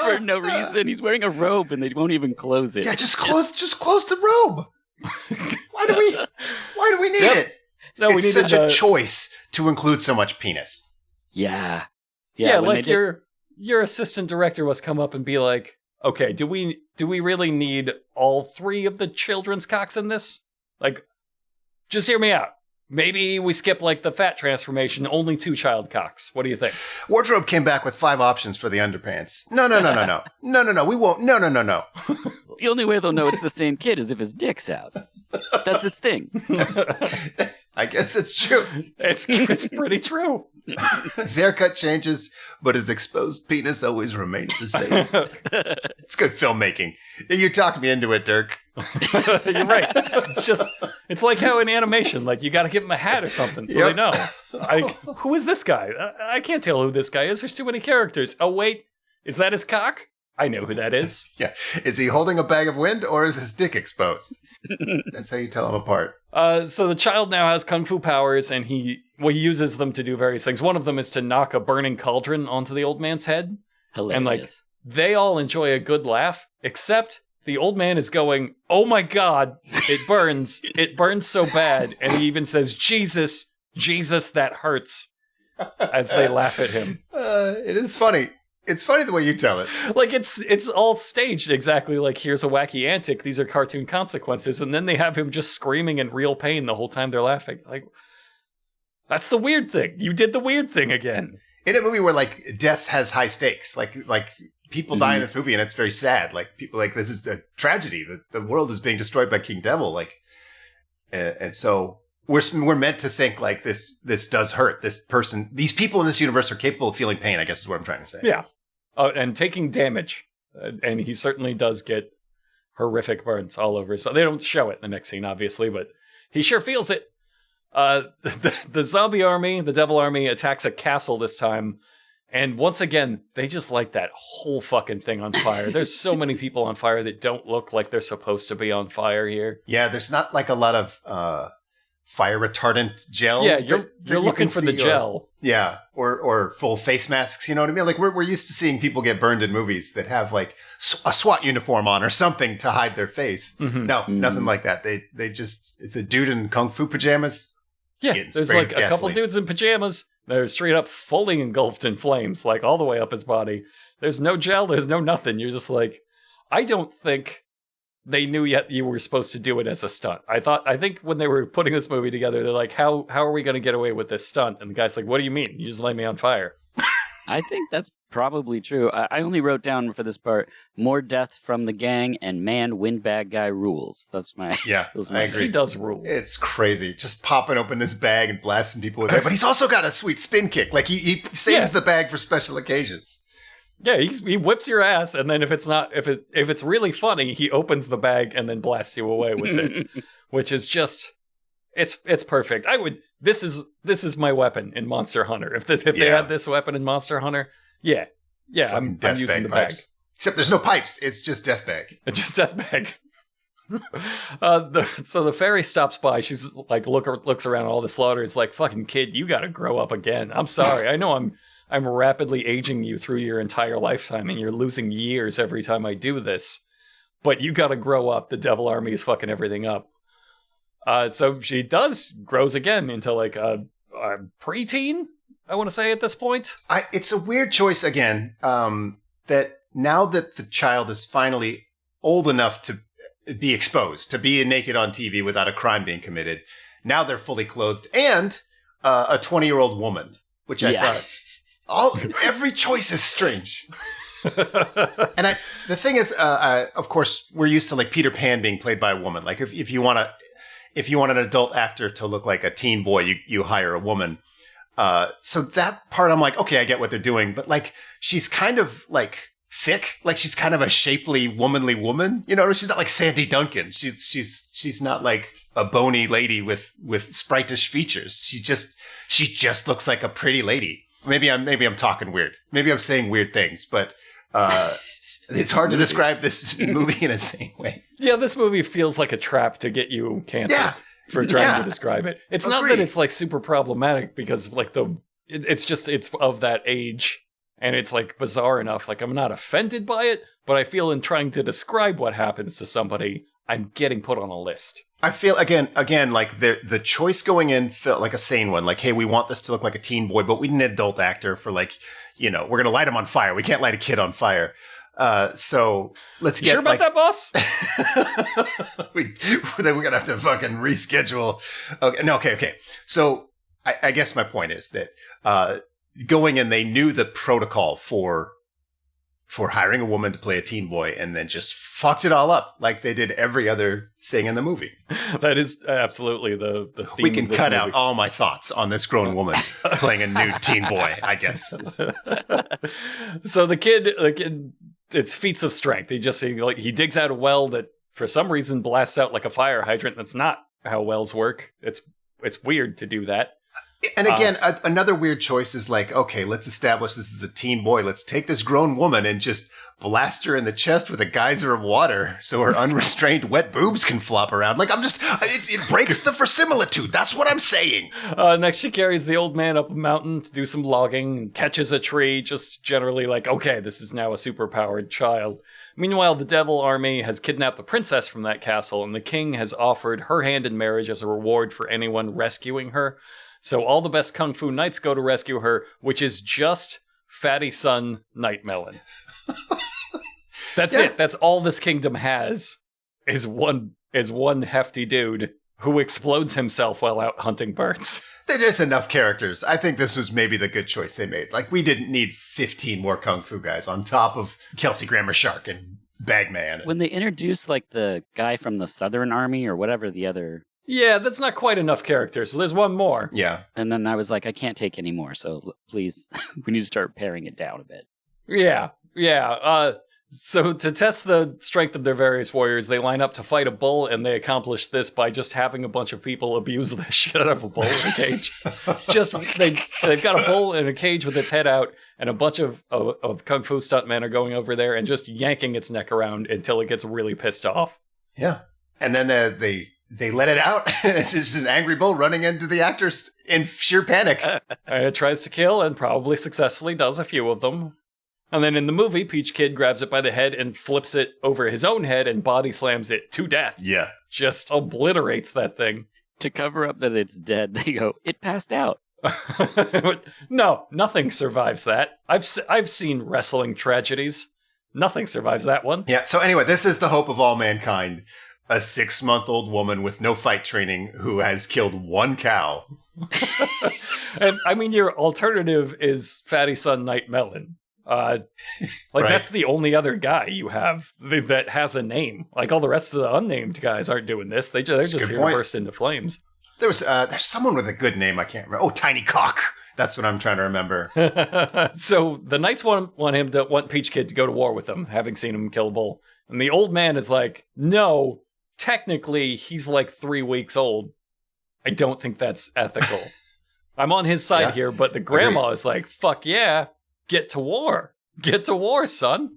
For no reason. He's wearing a robe and they won't even close it. Yeah, just close the robe. Why do we need Yep. it? No, we It's needed such a choice to include so much penis. Yeah. Yeah, when like they did- your assistant director must come up and be like, okay, do we really need all three of the children's cocks in this? Like, just hear me out. Maybe we skip like the fat transformation, only 2 child cocks. What do you think? Wardrobe came back with 5 options for the underpants. No. We won't. No. The only way they'll know it's the same kid is if his dick's out. That's his thing. I guess it's true. It's pretty true. His haircut changes, but his exposed penis always remains the same. It's good filmmaking. You talked me into it, Dirk. You're right. It's like how in animation, like you got to give him a hat or something so they know. Who is this guy? I can't tell who this guy is. There's too many characters. Oh wait, is that his cock? I know who that is. Yeah. Is he holding a bag of wind or is his dick exposed? That's how you tell them apart. So the child now has kung fu powers, and he uses them to do various things. One of them is to knock a burning cauldron onto the old man's head. Hilarious. And like they all enjoy a good laugh, except the old man is going, "Oh my God, it burns! It burns so bad!" And he even says, "Jesus, that hurts," as they laugh at him. It is funny. It's funny the way you tell it. Like it's all staged exactly like here's a wacky antic. These are cartoon consequences, and then they have him just screaming in real pain the whole time they're laughing. Like that's the weird thing. You did the weird thing again. In a movie where like death has high stakes, like people die in this movie, and it's very sad. Like people like this is a tragedy. The world is being destroyed by King Devil. Like, and so we're meant to think like this does hurt. These people in this universe are capable of feeling pain. I guess is what I'm trying to say. Yeah. And taking damage. And he certainly does get horrific burns all over his body. They don't show it in the next scene, obviously, but he sure feels it. The zombie army, the devil army, attacks a castle this time. And once again, they just light that whole fucking thing on fire. There's so many people on fire that don't look like they're supposed to be on fire here. Yeah, there's not like a lot of fire retardant gel. Yeah, you're looking for the gel. Or full face masks, you know what I mean? Like we're used to seeing people get burned in movies that have like a SWAT uniform on or something to hide their face. Mm-hmm. No, nothing like that. They just, it's a dude in kung fu pajamas. Yeah, there's like a couple dudes in pajamas. They're straight up fully engulfed in flames, like all the way up his body. There's no gel, there's no nothing. You're just like, I don't think they knew yet you were supposed to do it as a stunt. I think when they were putting this movie together, they're like, how are we going to get away with this stunt? And the guy's like, what do you mean? You just light me on fire. I think that's probably true. I only wrote down for this part, more death from the gang and man windbag guy rules. That's my... Yeah, I agree. He does rule. It's crazy. Just popping open this bag and blasting people with it. But he's also got a sweet spin kick. Like he saves the bag for special occasions. Yeah, he whips your ass, and then if it's really funny, he opens the bag and then blasts you away with it, which is just it's perfect. This is my weapon in Monster Hunter. If they had this weapon in Monster Hunter, yeah, I'm using the bag. Except there's no pipes. It's just death bag. It's just death bag. So the fairy stops by. She's like looks around all the slaughter. Is like, fucking kid, you got to grow up again. I'm sorry. I know I'm rapidly aging you through your entire lifetime, and you're losing years every time I do this. But you got to grow up. The Devil Army is fucking everything up. So she grows again into like a preteen, I want to say at this point. It's a weird choice again, that now that the child is finally old enough to be exposed, to be naked on TV without a crime being committed, now they're fully clothed, and a 20-year-old woman, which I thought... every choice is strange. And the thing is, of course, we're used to like Peter Pan being played by a woman. Like if you want an adult actor to look like a teen boy, you hire a woman. So that part, I'm like, okay, I get what they're doing, but like she's kind of like thick, like she's kind of a shapely, womanly woman. You know, she's not like Sandy Duncan. She's not like a bony lady with spritish features. She just looks like a pretty lady. Maybe I'm talking weird. Maybe I'm saying weird things, but it's hard to describe this movie in a sane way. Yeah, this movie feels like a trap to get you canceled for trying to describe it. It's not that it's like super problematic because like it's of that age and it's like bizarre enough. Like I'm not offended by it, but I feel in trying to describe what happens to somebody, I'm getting put on a list. I feel again like the choice going in felt like a sane one. Like, hey, we want this to look like a teen boy, but we need an adult actor for like, you know, we're gonna light him on fire. We can't light a kid on fire. So let's get. Sure about that, boss? Then we're gonna have to fucking reschedule. Okay. So I guess my point is that going in, they knew the protocol for hiring a woman to play a teen boy and then just fucked it all up like they did every other thing in the movie. That is absolutely the theme. We can cut movie. out all my thoughts on this grown woman playing a nude teen boy, I guess. So the kid, it's feats of strength. He digs out a well that for some reason blasts out like a fire hydrant. That's not how wells work. It's weird to do that. And again, another weird choice is like, okay, let's establish this is a teen boy. Let's take this grown woman and just blast her in the chest with a geyser of water so her unrestrained wet boobs can flop around. Like, it breaks the verisimilitude. That's what I'm saying. Next, she carries the old man up a mountain to do some logging and catches a tree, just generally like, okay, this is now a superpowered child. Meanwhile, the Devil Army has kidnapped the princess from that castle, and the king has offered her hand in marriage as a reward for anyone rescuing her. So all the best Kung Fu Knights go to rescue her, which is just Fatty Son Night Melon. That's it. That's all this kingdom has is one hefty dude who explodes himself while out hunting birds. There's enough characters. I think this was maybe the good choice they made. Like, we didn't need 15 more Kung Fu guys on top of Kelsey Grammer Shark and Bagman. When they introduced, like, the guy from the Southern Army or whatever the other... Yeah, that's not quite enough characters, so there's one more. Yeah. And then I was like, I can't take any more, so please, we need to start paring it down a bit. Yeah. So to test the strength of their various warriors, they line up to fight a bull, and they accomplish this by just having a bunch of people abuse the shit out of a bull in a cage. They've got a bull in a cage with its head out, and a bunch of Kung Fu stuntmen are going over there and just yanking its neck around until it gets really pissed off. Yeah. And then they let it out. It's just an angry bull running into the actors in sheer panic. And it tries to kill and probably successfully does a few of them. And then in the movie, Peach Kid grabs it by the head and flips it over his own head and body slams it to death. Yeah. Just obliterates that thing. To cover up that it's dead, they go, it passed out. No, nothing survives that. I've seen wrestling tragedies. Nothing survives that one. Yeah, so anyway, this is the hope of all mankind. A 6-month-old woman with no fight training who has killed one cow. And I mean, your alternative is Fatty Son Night Melon. Right. That's the only other guy you have that has a name. Like all the rest of the unnamed guys aren't doing this. They're just here to burst into flames. There's someone with a good name I can't remember. Oh, Tiny Cock. That's what I'm trying to remember. So the knights want Peach Kid to go to war with them, having seen him kill Bull. And the old man is like, no, technically he's like 3 weeks old. I don't think that's ethical. I'm on his side here, but the grandma is like, fuck yeah, get to war. Get to war, son.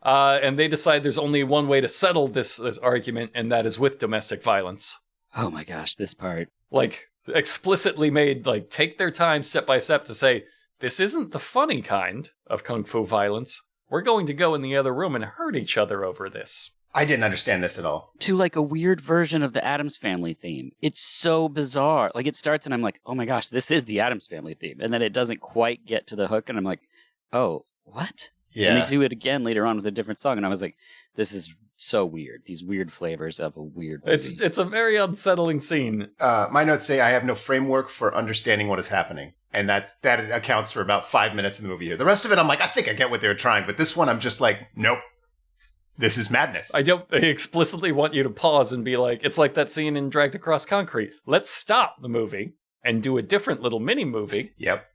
And they decide there's only one way to settle this argument, and that is with domestic violence. Oh my gosh, this part. Like, explicitly made, like, take their time step by step to say, this isn't the funny kind of kung fu violence. We're going to go in the other room and hurt each other over this. I didn't understand this at all. To like a weird version of the Addams Family theme. It's so bizarre. Like it starts and I'm like, oh my gosh, this is the Addams Family theme. And then it doesn't quite get to the hook and I'm like, oh, what? Yeah. And they do it again later on with a different song. And I was like, this is so weird. These weird flavors of a weird movie. It's a very unsettling scene. My notes say I have no framework for understanding what is happening. And that accounts for about 5 minutes in the movie here. The rest of it, I'm like, I think I get what they were trying. But this one, I'm just like, nope. This is madness. I explicitly want you to pause and be like, it's like that scene in Dragged Across Concrete. Let's stop the movie and do a different little mini movie. Yep.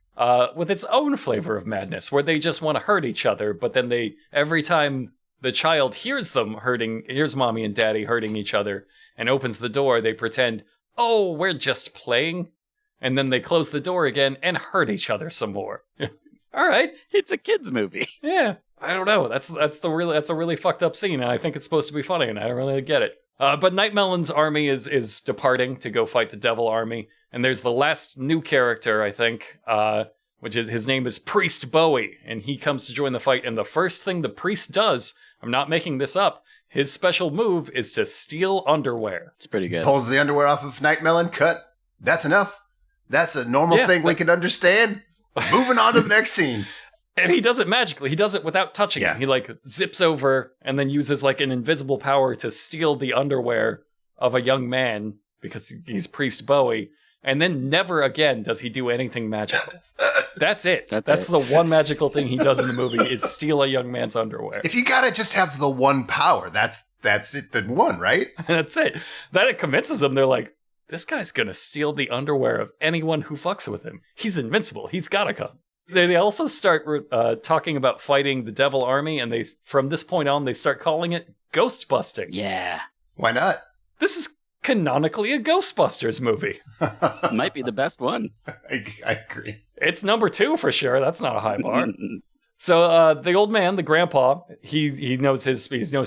With its own flavor of madness, where they just want to hurt each other, but then every time the child hears mommy and daddy hurting each other and opens the door, they pretend, oh, we're just playing. And then they close the door again and hurt each other some more. All right. It's a kid's movie. Yeah. I don't know. That's a really fucked up scene, and I think it's supposed to be funny, and I don't really get it. But Night Melon's army is departing to go fight the Devil Army, and there's the last new character, I think, which is his name is Priest Bowie, and he comes to join the fight. And the first thing the priest does, I'm not making this up, his special move is to steal underwear. It's pretty good. Pulls the underwear off of Night Melon. Cut. That's enough. That's a normal thing we can understand. Moving on to the next scene. And he does it magically. He does it without touching it. He like zips over and then uses like an invisible power to steal the underwear of a young man because he's Priest Bowie. And then never again does he do anything magical. That's it. That's the one magical thing he does in the movie is steal a young man's underwear. If you gotta just have the one power, that's it. The one, right? That's it. That it convinces them. They're like, this guy's gonna steal the underwear of anyone who fucks with him. He's invincible. He's gotta come. They also start talking about fighting the Devil Army, and from this point on, they start calling it Ghostbusting. Yeah. Why not? This is canonically a Ghostbusters movie. Might be the best one. I agree. It's number 2 for sure. That's not a high bar. So the old man, the grandpa, he knows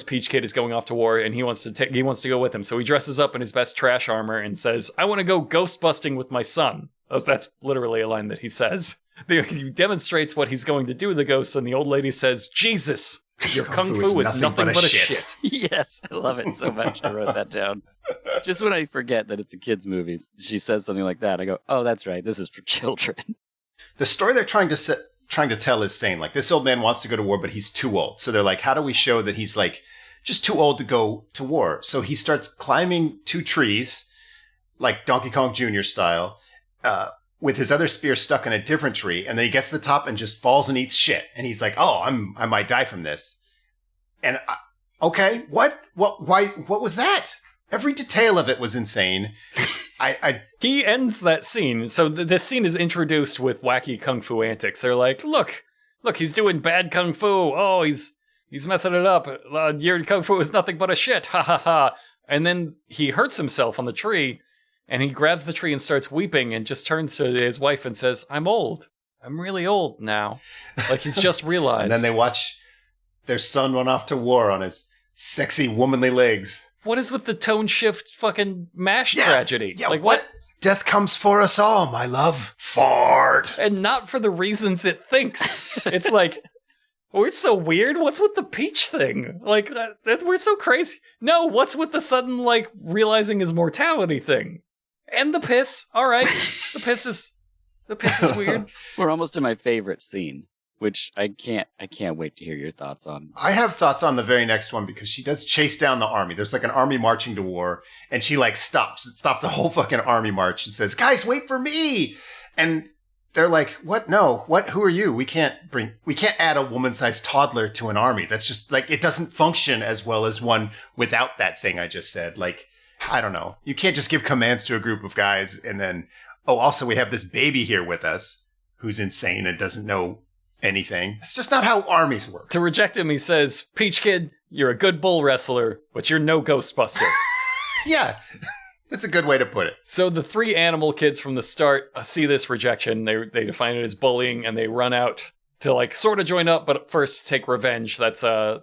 Peach Kid is going off to war, and he wants to go with him. So he dresses up in his best trash armor and says, "I want to go ghostbusting with my son." That's literally a line that he says. He demonstrates what he's going to do to the ghosts, and the old lady says, "Jesus, your kung fu is nothing but a shit." Yes, I love it so much. I wrote that down. Just when I forget that it's a kid's movie, she says something like that. I go, "Oh, that's right. This is for children." The story they're trying to tell is saying, like, this old man wants to go to war, but he's too old. So they're like, how do we show that he's like just too old to go to war? So he starts climbing 2 trees, like Donkey Kong Jr. style, with his other spear stuck in a different tree. And then he gets to the top and just falls and eats shit. And he's like, oh, I might die from this. And okay, what? Why? What was that? Every detail of it was insane. He ends that scene. So this scene is introduced with wacky kung fu antics. They're like, look, he's doing bad kung fu. Oh, he's messing it up. Your kung fu is nothing but a shit. Ha ha ha. And then he hurts himself on the tree, and he grabs the tree and starts weeping and just turns to his wife and says, "I'm old. I'm really old now." Like he's just realized. And then they watch their son run off to war on his sexy womanly legs. What is with the tone shift fucking MASH tragedy? Yeah, like what? Death comes for us all, my love. Fart. And not for the reasons it thinks. It's like, we're so weird. What's with the peach thing? Like, we're so crazy. No, what's with the sudden, like, realizing his mortality thing? And the piss. All right. The piss is weird. We're almost to my favorite scene, which I can't wait to hear your thoughts on. I have thoughts on the very next one because she does chase down the army. There's like an army marching to war, and she like stops the whole fucking army march and says, "Guys, wait for me!" And they're like, "What? No, what? Who are you? We can't add a woman-sized toddler to an army. That's just like it doesn't function as well as one without that thing I just said." Like, I don't know. You can't just give commands to a group of guys and then, oh, also we have this baby here with us. who's insane and doesn't know anything. It's just not how armies work. To reject him, he says, Peach Kid, you're a good bull wrestler, but you're no Ghostbuster. Yeah, that's a good way to put it. So the 3 animal kids from the start see this rejection. They define it as bullying, and they run out to like sort of join up, but first take revenge. That's right.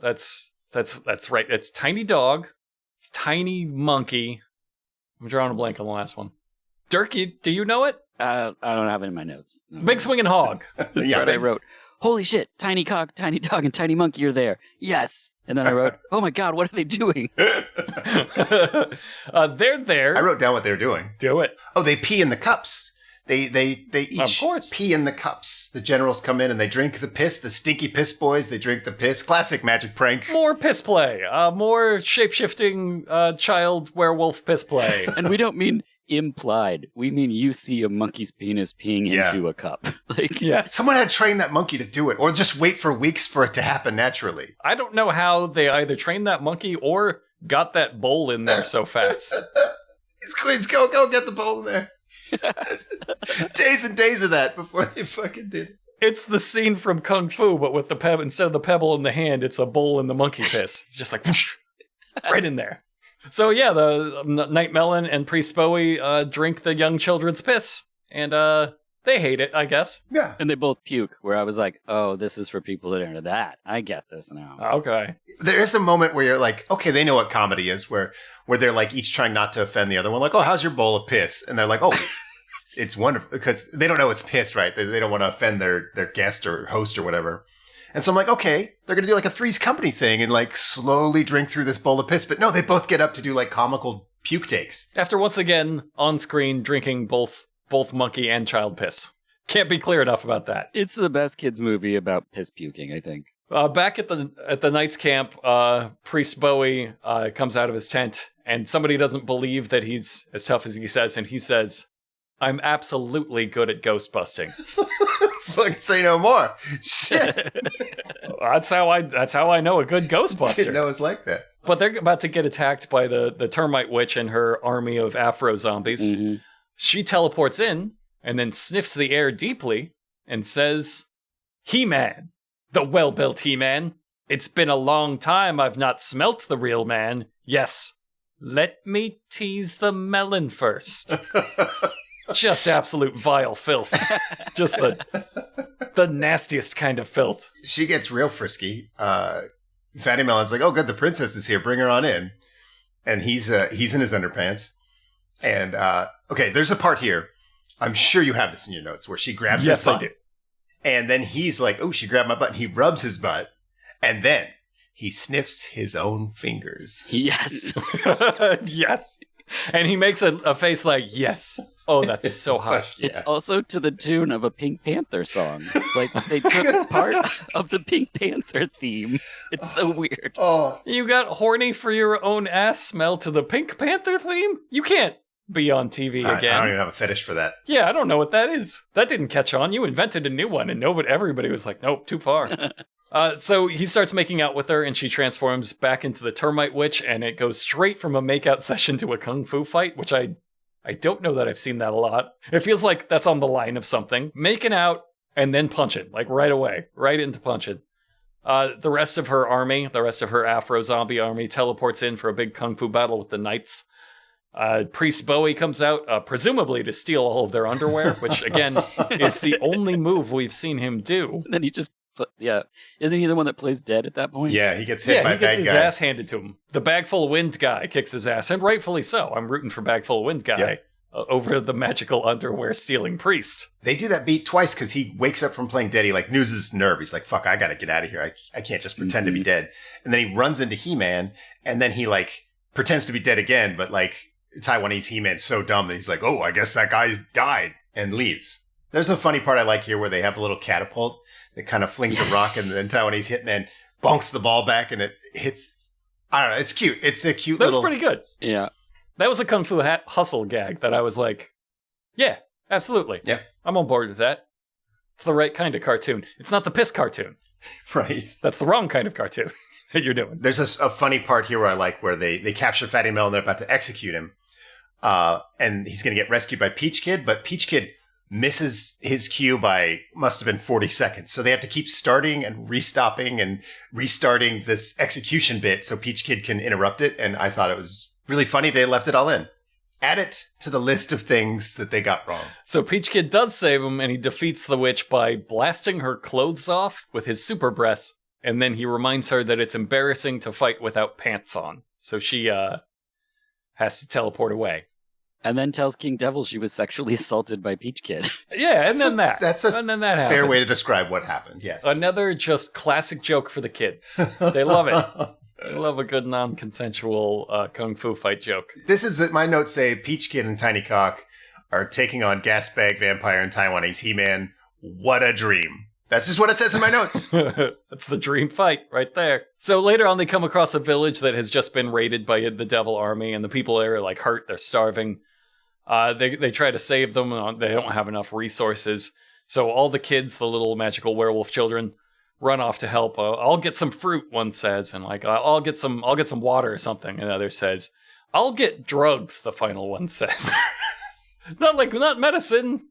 It's Tiny Dog. It's Tiny Monkey. I'm drawing a blank on the last one. Dirk, do you know it? I don't have it in my notes. No. Big Swinging Hog. This part I wrote, holy shit, Tiny Cock, Tiny Dog, and Tiny Monkey are there. Yes. And then I wrote, oh my God, what are they doing? They're there. I wrote down what they were doing. Do it. Oh, they pee in the cups. They each Of course. pee in the cups. The generals come in and they drink the piss. The stinky piss boys, they drink the piss. Classic magic prank. More piss play. More shape-shifting child werewolf piss play. And we don't mean implied. We mean you see a monkey's penis peeing into a cup. Like, Yes. Someone had to train that monkey to do it, or just wait for weeks for it to happen naturally. I don't know how they either trained that monkey or got that bowl in there so fast. It's Queens, go get the bowl in there. Days and days of that before they fucking did it. It's the scene from Kung Fu, but with the pebble, instead of the pebble in the hand, it's a bowl in the monkey piss. It's just like whoosh, right in there. So yeah, the Night Melon and Priest Bowie drink the young children's piss, and they hate it, I guess. Yeah. and they both puke, where I was like, oh, this is for people that are into that. I get this now. Okay. There is a moment where you're like, okay, they know what comedy is, where they're like each trying not to offend the other one. Like, oh, how's your bowl of piss? And they're like, oh, it's wonderful, because they don't know it's piss, right? They don't want to offend their guest or host or whatever. And so I'm like, okay, they're going to do like a Three's Company thing and like slowly drink through this bowl of piss. But no, they both get up to do like comical puke takes. After once again, on screen, drinking both monkey and child piss. Can't be clear enough about that. It's the best kids movie about piss puking, I think. Back at the Knights camp, Priest Bowie comes out of his tent, and somebody doesn't believe that he's as tough as he says, and he says, I'm absolutely good at ghostbusting. Fucking say no more. Shit. That's how I know a good Ghostbuster. Didn't know it was like that. But they're about to get attacked by the termite witch and her army of Afro zombies. Mm-hmm. She teleports in and then sniffs the air deeply and says, He-Man, the well-built He-Man. It's been a long time I've not smelt the real man. Yes, let me tease the melon first. Just absolute vile filth. Just the nastiest kind of filth. She gets real frisky. Fatty Melon's like, oh, good, the princess is here. Bring her on in. And he's in his underpants. And, okay, there's a part here. I'm sure you have this in your notes where she grabs his butt. Yes, I do. And then he's like, oh, she grabbed my butt. And he rubs his butt. And then he sniffs his own fingers. Yes. Yes. And he makes a face like, yes. Oh, that's so hot. Yeah. It's also to the tune of a Pink Panther song. Like, they took part of the Pink Panther theme. It's so weird. Oh, You got horny for your own ass smell to the Pink Panther theme? You can't be on TV again. I don't even have a fetish for that. Yeah, I don't know what that is. That didn't catch on. You invented a new one, and everybody was like, nope, too far. So he starts making out with her, and she transforms back into the termite witch, and it goes straight from a makeout session to a kung fu fight, which I don't know that I've seen that a lot. It feels like that's on the line of something. Making out, and then punching, like right away, right into punching. The rest of her army, the rest of her Afro zombie army, teleports in for a big kung fu battle with the knights. Priest Bowie comes out, presumably to steal all of their underwear, which, again, is the only move we've seen him do. And then he just, isn't he the one that plays dead at that point? Yeah, he gets hit by a bad guy. He gets his ass handed to him. The Bag Full of Wind guy kicks his ass, and rightfully so. I'm rooting for Bag Full of Wind guy over the magical underwear stealing priest. They do that beat twice because he wakes up from playing dead. He like loses his nerve. He's like, fuck, I gotta get out of here. I can't just pretend to be dead. And then he runs into He-Man, and then he like pretends to be dead again, but like Taiwanese He-Man's so dumb that he's like, oh, I guess that guy's died, and leaves. There's a funny part I like here where they have a little catapult that kind of flings a rock, and then Taiwanese Hitman bonks the ball back, and it hits. I don't know. It's cute. It's a cute That little... was pretty good. Yeah. That was a Kung Fu hustle gag that I was like, yeah, absolutely. Yeah. I'm on board with that. It's the right kind of cartoon. It's not the piss cartoon. Right. That's the wrong kind of cartoon that you're doing. There's a funny part here where I like where they capture Fatty Mel and they're about to execute him. And he's going to get rescued by Peach Kid, but Peach Kid misses his cue by must have been 40 seconds. So they have to keep starting and restopping and restarting this execution bit so Peach Kid can interrupt it. And I thought it was really funny they left it all in. Add it to the list of things that they got wrong. So Peach Kid does save him, and he defeats the witch by blasting her clothes off with his super breath, and then he reminds her that it's embarrassing to fight without pants on. So she has to teleport away. And then tells King Devil she was sexually assaulted by Peach Kid. Yeah, and then that. That's a and then that fair happens. way to describe what happened, yes. Another just classic joke for the kids. They love it. They love a good non-consensual kung fu fight joke. This is that my notes say Peach Kid and Tiny Cock are taking on Gas Bag Vampire and Taiwanese He-Man. What a dream. That's just what it says in my notes. That's the dream fight right there. So later on, they come across a village that has just been raided by the devil army, and the people there are like hurt, they're starving. They try to save them, they don't have enough resources. So all the kids, the little magical werewolf children, run off to help. I'll get some fruit, one says, and like I'll get some water or something. Another says, I'll get drugs. The final one says, not medicine.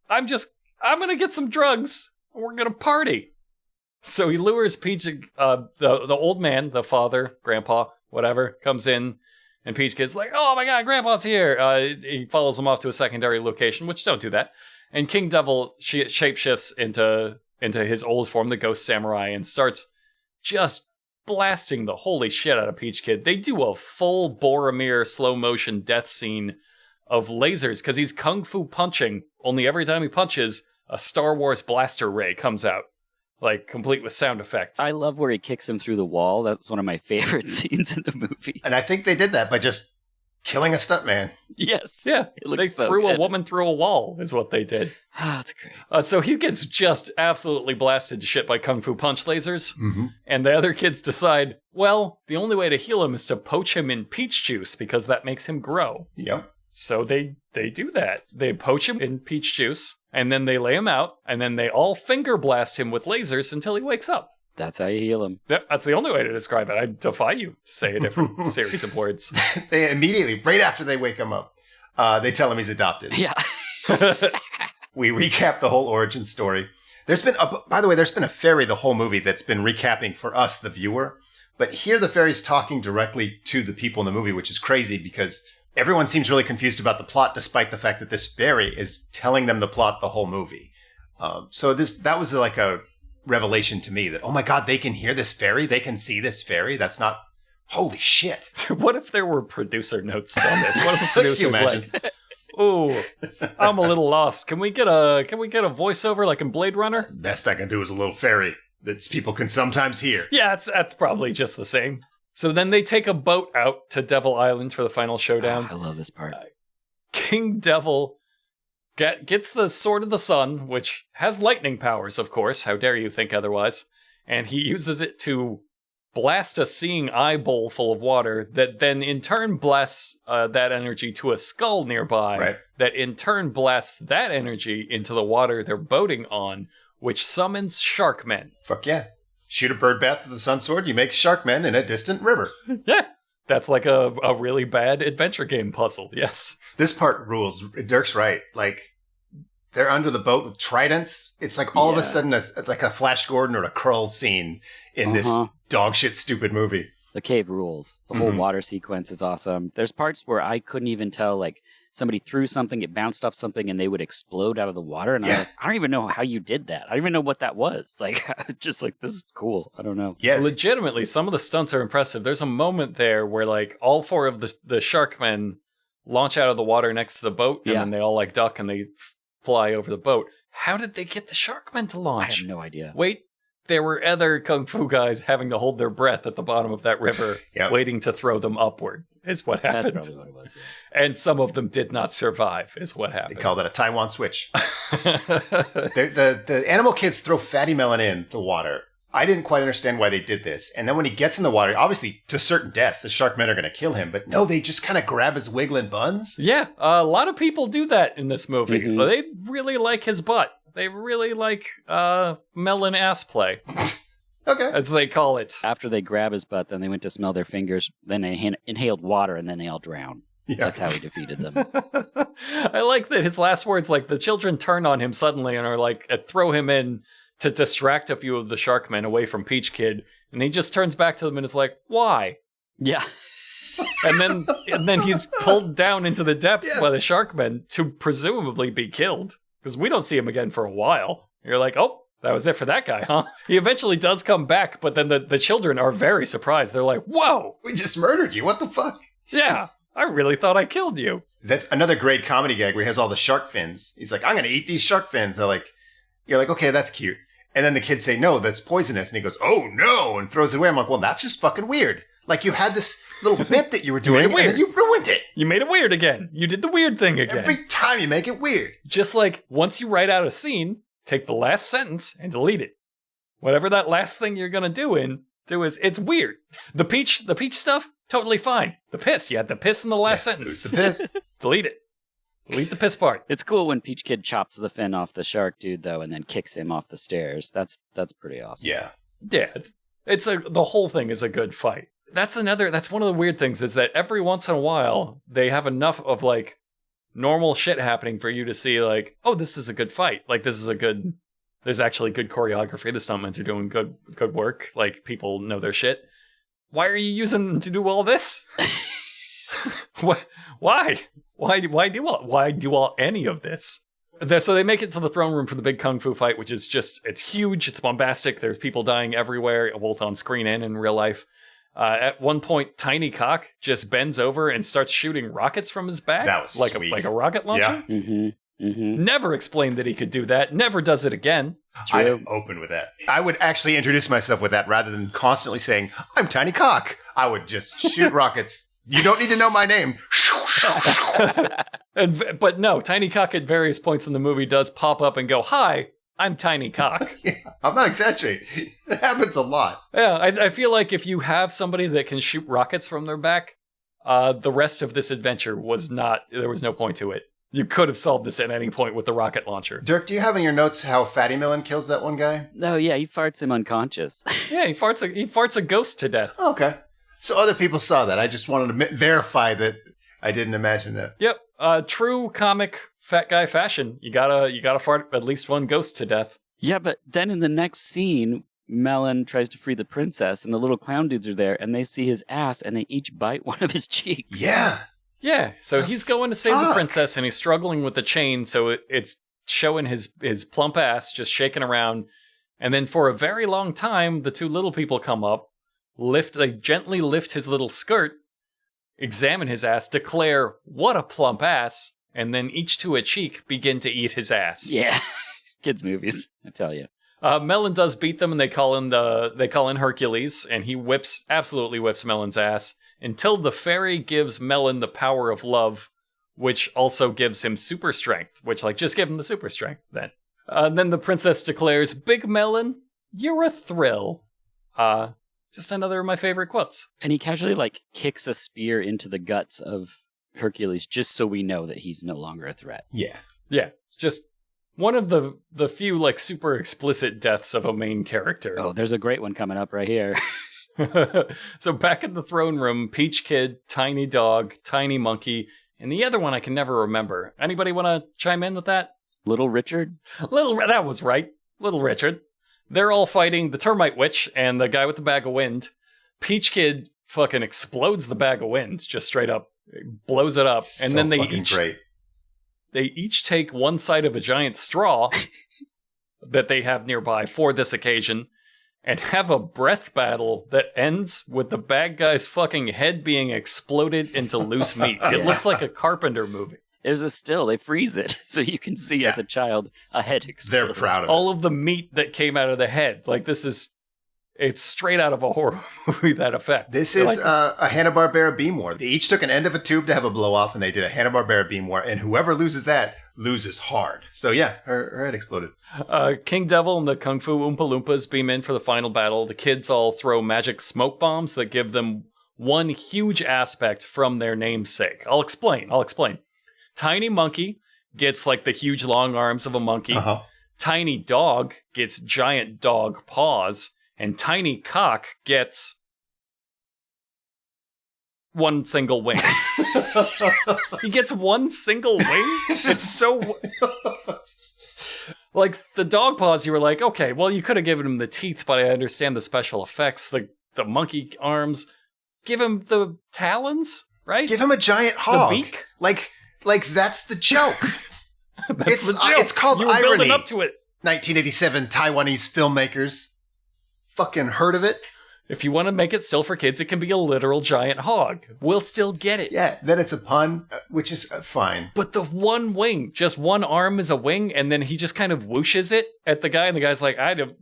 I'm gonna get some drugs. We're gonna party. So he lures Peach. The old man, the father, grandpa, whatever, comes in, and Peach Kid's like, oh my god, Grandpa's here. He follows him off to a secondary location, which don't do that. And King Devil shapeshifts into his old form, the Ghost Samurai, and starts just blasting the holy shit out of Peach Kid. They do a full Boromir slow motion death scene of lasers because he's kung fu punching, only every time he punches, a Star Wars blaster ray comes out, like complete with sound effects. I love where he kicks him through the wall. That's one of my favorite scenes in the movie. And I think they did that by just killing a stuntman. Yes. Yeah, they so threw good. a woman through a wall is what they did. That's great. So he gets just absolutely blasted to shit by Kung Fu Punch lasers. Mm-hmm. And the other kids decide, well, the only way to heal him is to poach him in peach juice because that makes him grow. Yep. So they do that. They poach him in peach juice, and then they lay him out, and then they all finger blast him with lasers until he wakes up. That's how you heal him. Yep, that's the only way to describe it. I defy you to say a different series of words. They immediately, right after they wake him up, they tell him he's adopted. Yeah. We recap the whole origin story. By the way, there's been a fairy the whole movie that's been recapping for us, the viewer. But here the fairy's talking directly to the people in the movie, which is crazy because everyone seems really confused about the plot, despite the fact that this fairy is telling them the plot the whole movie. So that was like a revelation to me that, oh my god, they can hear this fairy, they can see this fairy. That's not, holy shit. What if there were producer notes on this? What if the Can you producer's imagine? like, "Oh, I'm a little lost. Can we get a voiceover like in Blade Runner?" Best I can do is a little fairy that people can sometimes hear. Yeah, that's probably just the same. So then they take a boat out to Devil Island for the final showdown. I love this part. King Devil gets the Sword of the Sun, which has lightning powers, of course. How dare you think otherwise? And he uses it to blast a seeing eye bowl full of water that then in turn blasts that energy to a skull nearby. Right. That in turn blasts that energy into the water they're boating on, which summons Sharkmen. Fuck yeah. Shoot a bird bath with the sun sword, you make sharkmen in a distant river. Yeah, that's like a really bad adventure game puzzle, yes. This part rules. Dirk's right. Like, they're under the boat with tridents. It's like all of a sudden like a Flash Gordon or a Krull scene in this dog shit stupid movie. The cave rules. The whole water sequence is awesome. There's parts where I couldn't even tell, like, somebody threw something, it bounced off something, and they would explode out of the water. And I'm like, I don't even know how you did that. I don't even know what that was. Like, I was just like, this is cool. I don't know. Yeah. Legitimately, some of the stunts are impressive. There's a moment there where, like, all four of the Sharkmen launch out of the water next to the boat, and then they all, like, duck and they fly over the boat. How did they get the Sharkmen to launch? I have no idea. Wait, there were other kung fu guys having to hold their breath at the bottom of that river, waiting to throw them upward, is what happened. That's probably what it was. Yeah. And some of them did not survive, is what happened. They call that a Taiwan switch. The animal kids throw Fatty Melon in the water. I didn't quite understand why they did this. And then when he gets in the water, obviously, to certain death, the Sharkmen are going to kill him. But no, they just kind of grab his wiggling buns. Yeah, a lot of people do that in this movie. Mm-hmm. They really like his butt. They really like melon ass play, Okay. as they call it. After they grab his butt, then they went to smell their fingers, then they inhaled water, and then they all drown. That's how he defeated them. I like that his last words, like, the children turn on him suddenly and are like, throw him in to distract a few of the Sharkmen away from Peach Kid. And he just turns back to them and is like, why? Yeah. And then he's pulled down into the depths by the Sharkmen to presumably be killed. Because we don't see him again for a while. You're like, oh, that was it for that guy, huh? He eventually does come back, but then the children are very surprised. They're like, whoa! We just murdered you. What the fuck? Yeah, I really thought I killed you. That's another great comedy gag where he has all the shark fins. He's like, I'm going to eat these shark fins. They're like, you're like, okay, that's cute. And then the kids say, no, that's poisonous. And he goes, oh, no, and throws it away. I'm like, well, that's just fucking weird. Like, you had this little bit that you were doing, and then you ruined it. You made it weird again. You did the weird thing again. Every time you make it weird. Just like, once you write out a scene, take the last sentence and delete it. Whatever that last thing you're going to do is, it's weird. The peach stuff, totally fine. The piss, you had the piss in the last sentence. Lose the piss. Delete it. Delete the piss part. It's cool when Peach Kid chops the fin off the shark dude, though, and then kicks him off the stairs. That's pretty awesome. Yeah. Yeah, the whole thing is a good fight. That's one of the weird things is that every once in a while, they have enough of, like, normal shit happening for you to see, like, oh, this is a good fight. Like, there's actually good choreography. The stuntmen are doing good work. Like, people know their shit. Why are you using them to do all this? Why? Why do all any of this? So they make it to the throne room for the big kung fu fight, which is just, it's huge, it's bombastic. There's people dying everywhere, both on screen and in real life. At one point, Tiny Cock just bends over and starts shooting rockets from his back. That was sweet. Like a rocket launcher. Yeah. Mm-hmm. Mm-hmm. Never explained that he could do that. Never does it again. I'm open with that. I would actually introduce myself with that rather than constantly saying, I'm Tiny Cock. I would just shoot rockets. You don't need to know my name. But no, Tiny Cock at various points in the movie does pop up and go, hi, I'm Tiny Cock. Yeah, I'm not exaggerating. It happens a lot. Yeah, I feel like if you have somebody that can shoot rockets from their back, the rest of this adventure there was no point to it. You could have solved this at any point with the rocket launcher. Dirk, do you have in your notes how Fatty Millen kills that one guy? Oh, yeah, he farts him unconscious. Yeah, he farts a ghost to death. Okay. So other people saw that. I just wanted to verify that I didn't imagine that. Yep. True comic fat guy fashion. You gotta fart at least one ghost to death. Yeah, but then in the next scene, Melon tries to free the princess, and the little clown dudes are there, and they see his ass, and they each bite one of his cheeks. Yeah. Yeah, so he's going to save the princess, and he's struggling with the chain, so it's showing his plump ass just shaking around. And then for a very long time, the two little people come up, they gently lift his little skirt, examine his ass, declare, what a plump ass, and then each to a cheek begin to eat his ass. Yeah, kids' movies, I tell you. Melon does beat them, and they call in Hercules, and he absolutely whips Melon's ass. Until the fairy gives Melon the power of love, which also gives him super strength, which, like, just give him the super strength then. Then the princess declares, Big Melon, you're a thrill. Just another of my favorite quotes. And he casually, like, kicks a spear into the guts of Hercules just so we know that he's no longer a threat. Yeah. Yeah, just one of the few, like, super explicit deaths of a main character. Oh, there's a great one coming up right here. So back in the throne room, Peach Kid, Tiny Dog, Tiny Monkey, and the other one I can never remember. Anybody want to chime in with that? Little Richard? That was right. Little Richard. They're all fighting the termite witch and the guy with the bag of wind. Peach Kid fucking explodes the bag of wind, just straight up blows it up. And then they each take one side of a giant straw that they have nearby for this occasion, and have a breath battle that ends with the bad guy's fucking head being exploded into loose meat. It looks like a Carpenter movie. There's a still, they freeze it, so you can see as a child a head explode. They're proud of it. All of the meat that came out of the head. Like, it's straight out of a horror movie, that effect. This is a Hanna-Barbera beam war. They each took an end of a tube to have a blow-off, and they did a Hanna-Barbera beam war, and whoever loses that loses hard. So yeah, her head exploded. King Devil and the Kung Fu Oompa Loompas beam in for the final battle. The kids all throw magic smoke bombs that give them one huge aspect from their namesake. I'll explain. Tiny Monkey gets, like, the huge long arms of a monkey. Uh-huh. Tiny Dog gets giant dog paws. And Tiny Cock gets one single wing. He gets one single wing? It's so... Like, the dog paws, you were like, okay, well, you could have given him the teeth, but I understand the special effects, the monkey arms. Give him the talons, right? Give him a giant hog. The beak? Like that's the joke. That's the joke. It's called you were irony. Building up to it. 1987 Taiwanese filmmakers. Fucking heard of it? If you want to make it still for kids, it can be a literal giant hog. We'll still get it. Yeah, then it's a pun, which is fine. But the one wing, just one arm is a wing, and then he just kind of whooshes it at the guy, and the guy's like,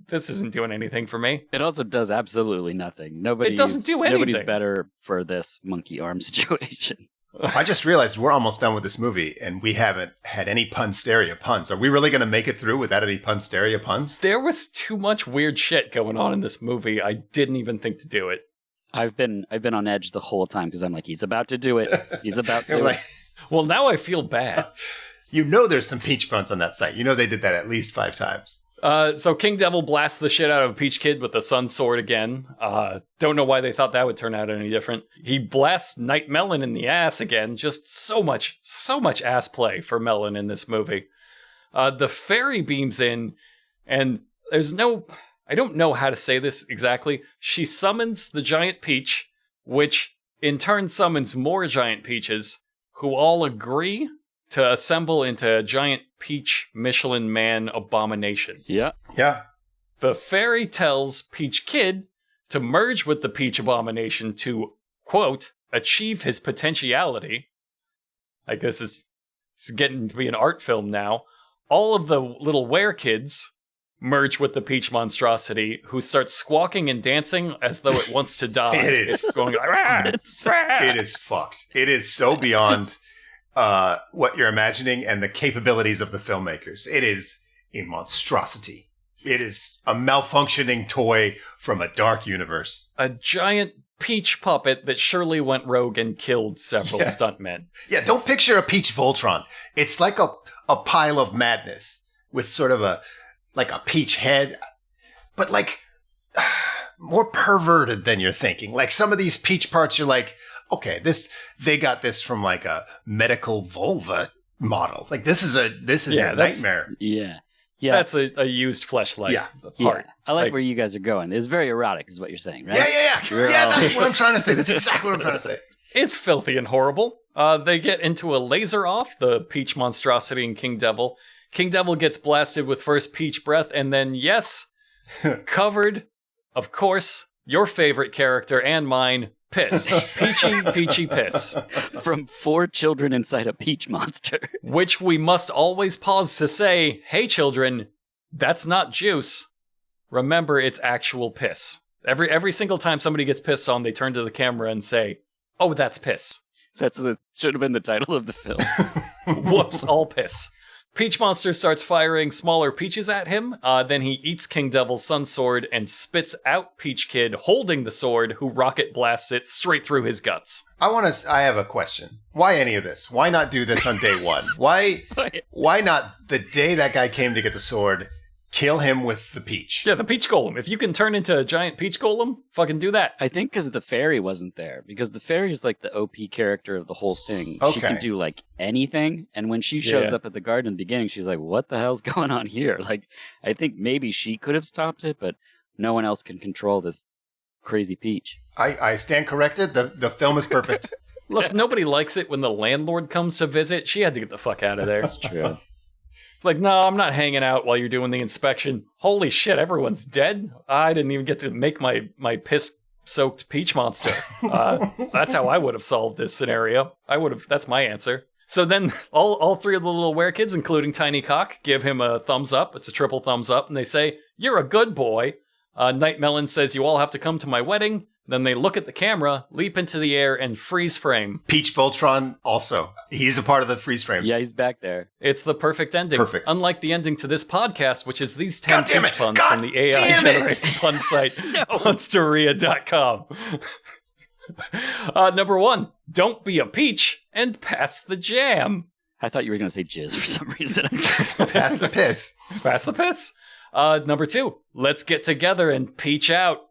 this isn't doing anything for me. It also does absolutely nothing. It doesn't do anything. Nobody's better for this monkey arm situation. I just realized we're almost done with this movie, and we haven't had any punsteria puns. Are we really going to make it through without any punsteria puns? There was too much weird shit going on in this movie. I didn't even think to do it. I've been on edge the whole time because I'm like, he's about to do it. He's about to. Like, well, now I feel bad. You know there's some peach puns on that site. You know they did that at least 5 times. So King Devil blasts the shit out of Peach Kid with the sun sword again. Don't know why they thought that would turn out any different. He blasts Night Melon in the ass again. Just so much ass play for Melon in this movie. The fairy beams in, and I don't know how to say this exactly. She summons the giant peach, which in turn summons more giant peaches, who all agree to assemble into a giant peach Michelin Man abomination. Yeah. Yeah. The fairy tells Peach Kid to merge with the peach abomination to, quote, achieve his potentiality. Like this is getting to be an art film now. All of the little were kids merge with the peach monstrosity, who starts squawking and dancing as though it wants to die. It is. It's going like, rah, rah. It is fucked. It is so beyond what you're imagining and the capabilities of the filmmakers. It is a monstrosity. It is a malfunctioning toy from a dark universe. A giant peach puppet that surely went rogue and killed several stuntmen. Yeah, don't picture a peach Voltron. It's like a pile of madness with sort of a peach head, but like more perverted than you're thinking. Like some of these peach parts, you're like, okay, they got this from like a medical vulva model. Like this is a nightmare. Yeah. That's a used fleshlight part. Yeah. I like where you guys are going. It's very erotic, is what you're saying, right? Yeah. That's what I'm trying to say. That's exactly what I'm trying to say. It's filthy and horrible. They get into a laser off, the peach monstrosity and King Devil. King Devil gets blasted with first peach breath, and then, yes, covered, of course, your favorite character and mine, piss. Peachy piss. From 4 children inside a peach monster. Which we must always pause to say, hey children, that's not juice. Remember, it's actual piss. Every single time somebody gets pissed on, they turn to the camera and say, oh, that's piss. Should have been the title of the film. Whoops, all piss. Peach Monster starts firing smaller peaches at him, then he eats King Devil's Sun Sword and spits out Peach Kid holding the sword, who rocket blasts it straight through his guts. I have a question. Why any of this? Why not do this on day one? Why not the day that guy came to get the sword, kill him with the peach? Yeah, the peach golem. If you can turn into a giant peach golem, fucking do that. I think because the fairy wasn't there. Because the fairy is like the OP character of the whole thing. Okay. She can do like anything. And when she shows up at the garden in the beginning, she's like, what the hell's going on here? Like, I think maybe she could have stopped it, but no one else can control this crazy peach. I stand corrected. The film is perfect. Look, nobody likes it when the landlord comes to visit. She had to get the fuck out of there. That's true. Like, no, I'm not hanging out while you're doing the inspection. Holy shit, everyone's dead? I didn't even get to make my piss-soaked peach monster. That's how I would have solved this scenario. That's my answer. So then all 3 of the little were-kids, including Tiny Cock, give him a thumbs up. It's a triple thumbs up, and they say, you're a good boy. Night Melon says, you all have to come to my wedding. Then they look at the camera, leap into the air, and freeze frame. Peach Voltron also. He's a part of the freeze frame. Yeah, he's back there. It's the perfect ending. Perfect. Unlike the ending to this podcast, which is these 10 peach puns from the AI-generated pun site, punsteria.com. Number 1, don't be a peach and pass the jam. I thought you were going to say jizz for some reason. Pass the piss. Pass the piss. Number 2, let's get together and peach out.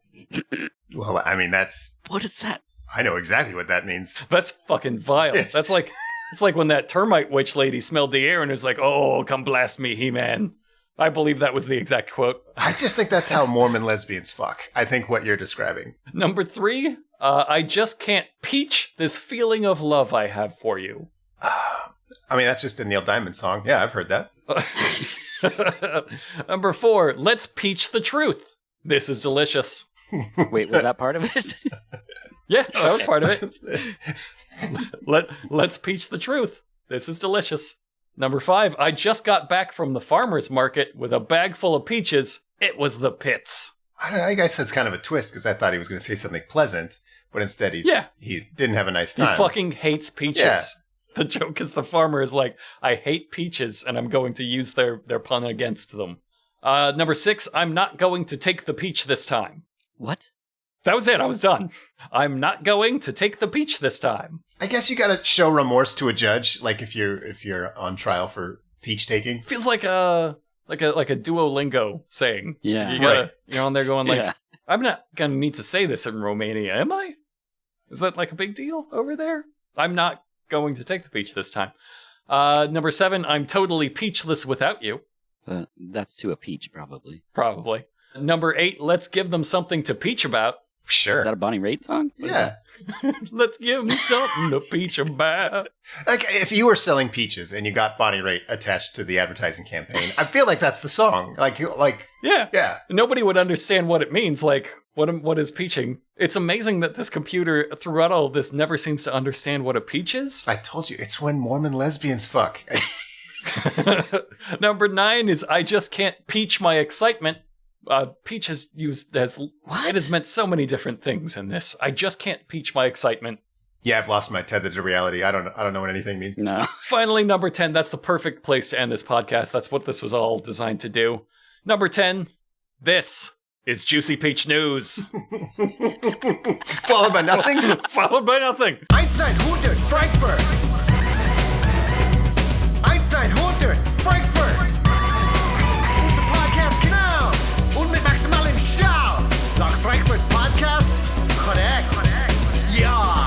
Well, I mean, that's... What is that? I know exactly what that means. That's fucking vile. Yes. That's like it's like when that termite witch lady smelled the air and was like, "Oh, come blast me, He-Man." I believe that was the exact quote. I just think that's how Mormon lesbians fuck. I think what you're describing. Number 3, I just can't peach this feeling of love I have for you. I mean, that's just a Neil Diamond song. Yeah, I've heard that. Number 4, let's peach the truth. This is delicious. Wait, was that part of it? Yeah, that was part of it. Let's peach the truth. This is delicious. Number 5, I just got back from the farmer's market with a bag full of peaches. It was the pits. I don't know, I guess that's kind of a twist because I thought he was going to say something pleasant, but instead he didn't have a nice time. He fucking hates peaches. Yeah. The joke is the farmer is like, I hate peaches and I'm going to use their pun against them. Number 6, I'm not going to take the peach this time. What? That was it. I was done. I'm not going to take the peach this time. I guess you got to show remorse to a judge, like if you're on trial for peach taking. Feels like a Duolingo saying. Yeah. You gotta, you're on there going like, Yeah. I'm not gonna need to say this in Romania, am I? Is that like a big deal over there? I'm not going to take the peach this time. Number 7, I'm totally peachless without you. That's to a peach, probably. Probably. Number 8, let's give them something to peach about. Sure. Is that a Bonnie Raitt song? What is Yeah. Let's give them something to peach about. Like if you were selling peaches and you got Bonnie Raitt attached to the advertising campaign, I feel like that's the song. Like Yeah. Nobody would understand what it means. Like, what is peaching? It's amazing that this computer, throughout all of this, never seems to understand what a peach is. I told you, it's when Mormon lesbians fuck. Number 9 is I just can't peach my excitement. Peach is used as... What? It has meant so many different things in this. I just can't peach my excitement. Yeah, I've lost my tether to reality. I don't know what anything means. No. Finally, number 10. That's the perfect place to end this podcast. That's what this was all designed to do. Number 10. This is Juicy Peach News. Followed by nothing? Followed by nothing. Einstein, 100, Frankfurt. Einstein, 100, Frankfurt. Unser Podcast genau. Und mit maximalen Schau. Sag Frankfurt Podcast. Korrekt. Ja.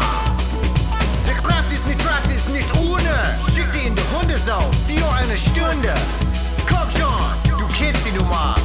Der Kraft ist nicht ohne. Schick die in die Hundezone. 4 eine Stunde. Komm schon, du kennst die Nummer.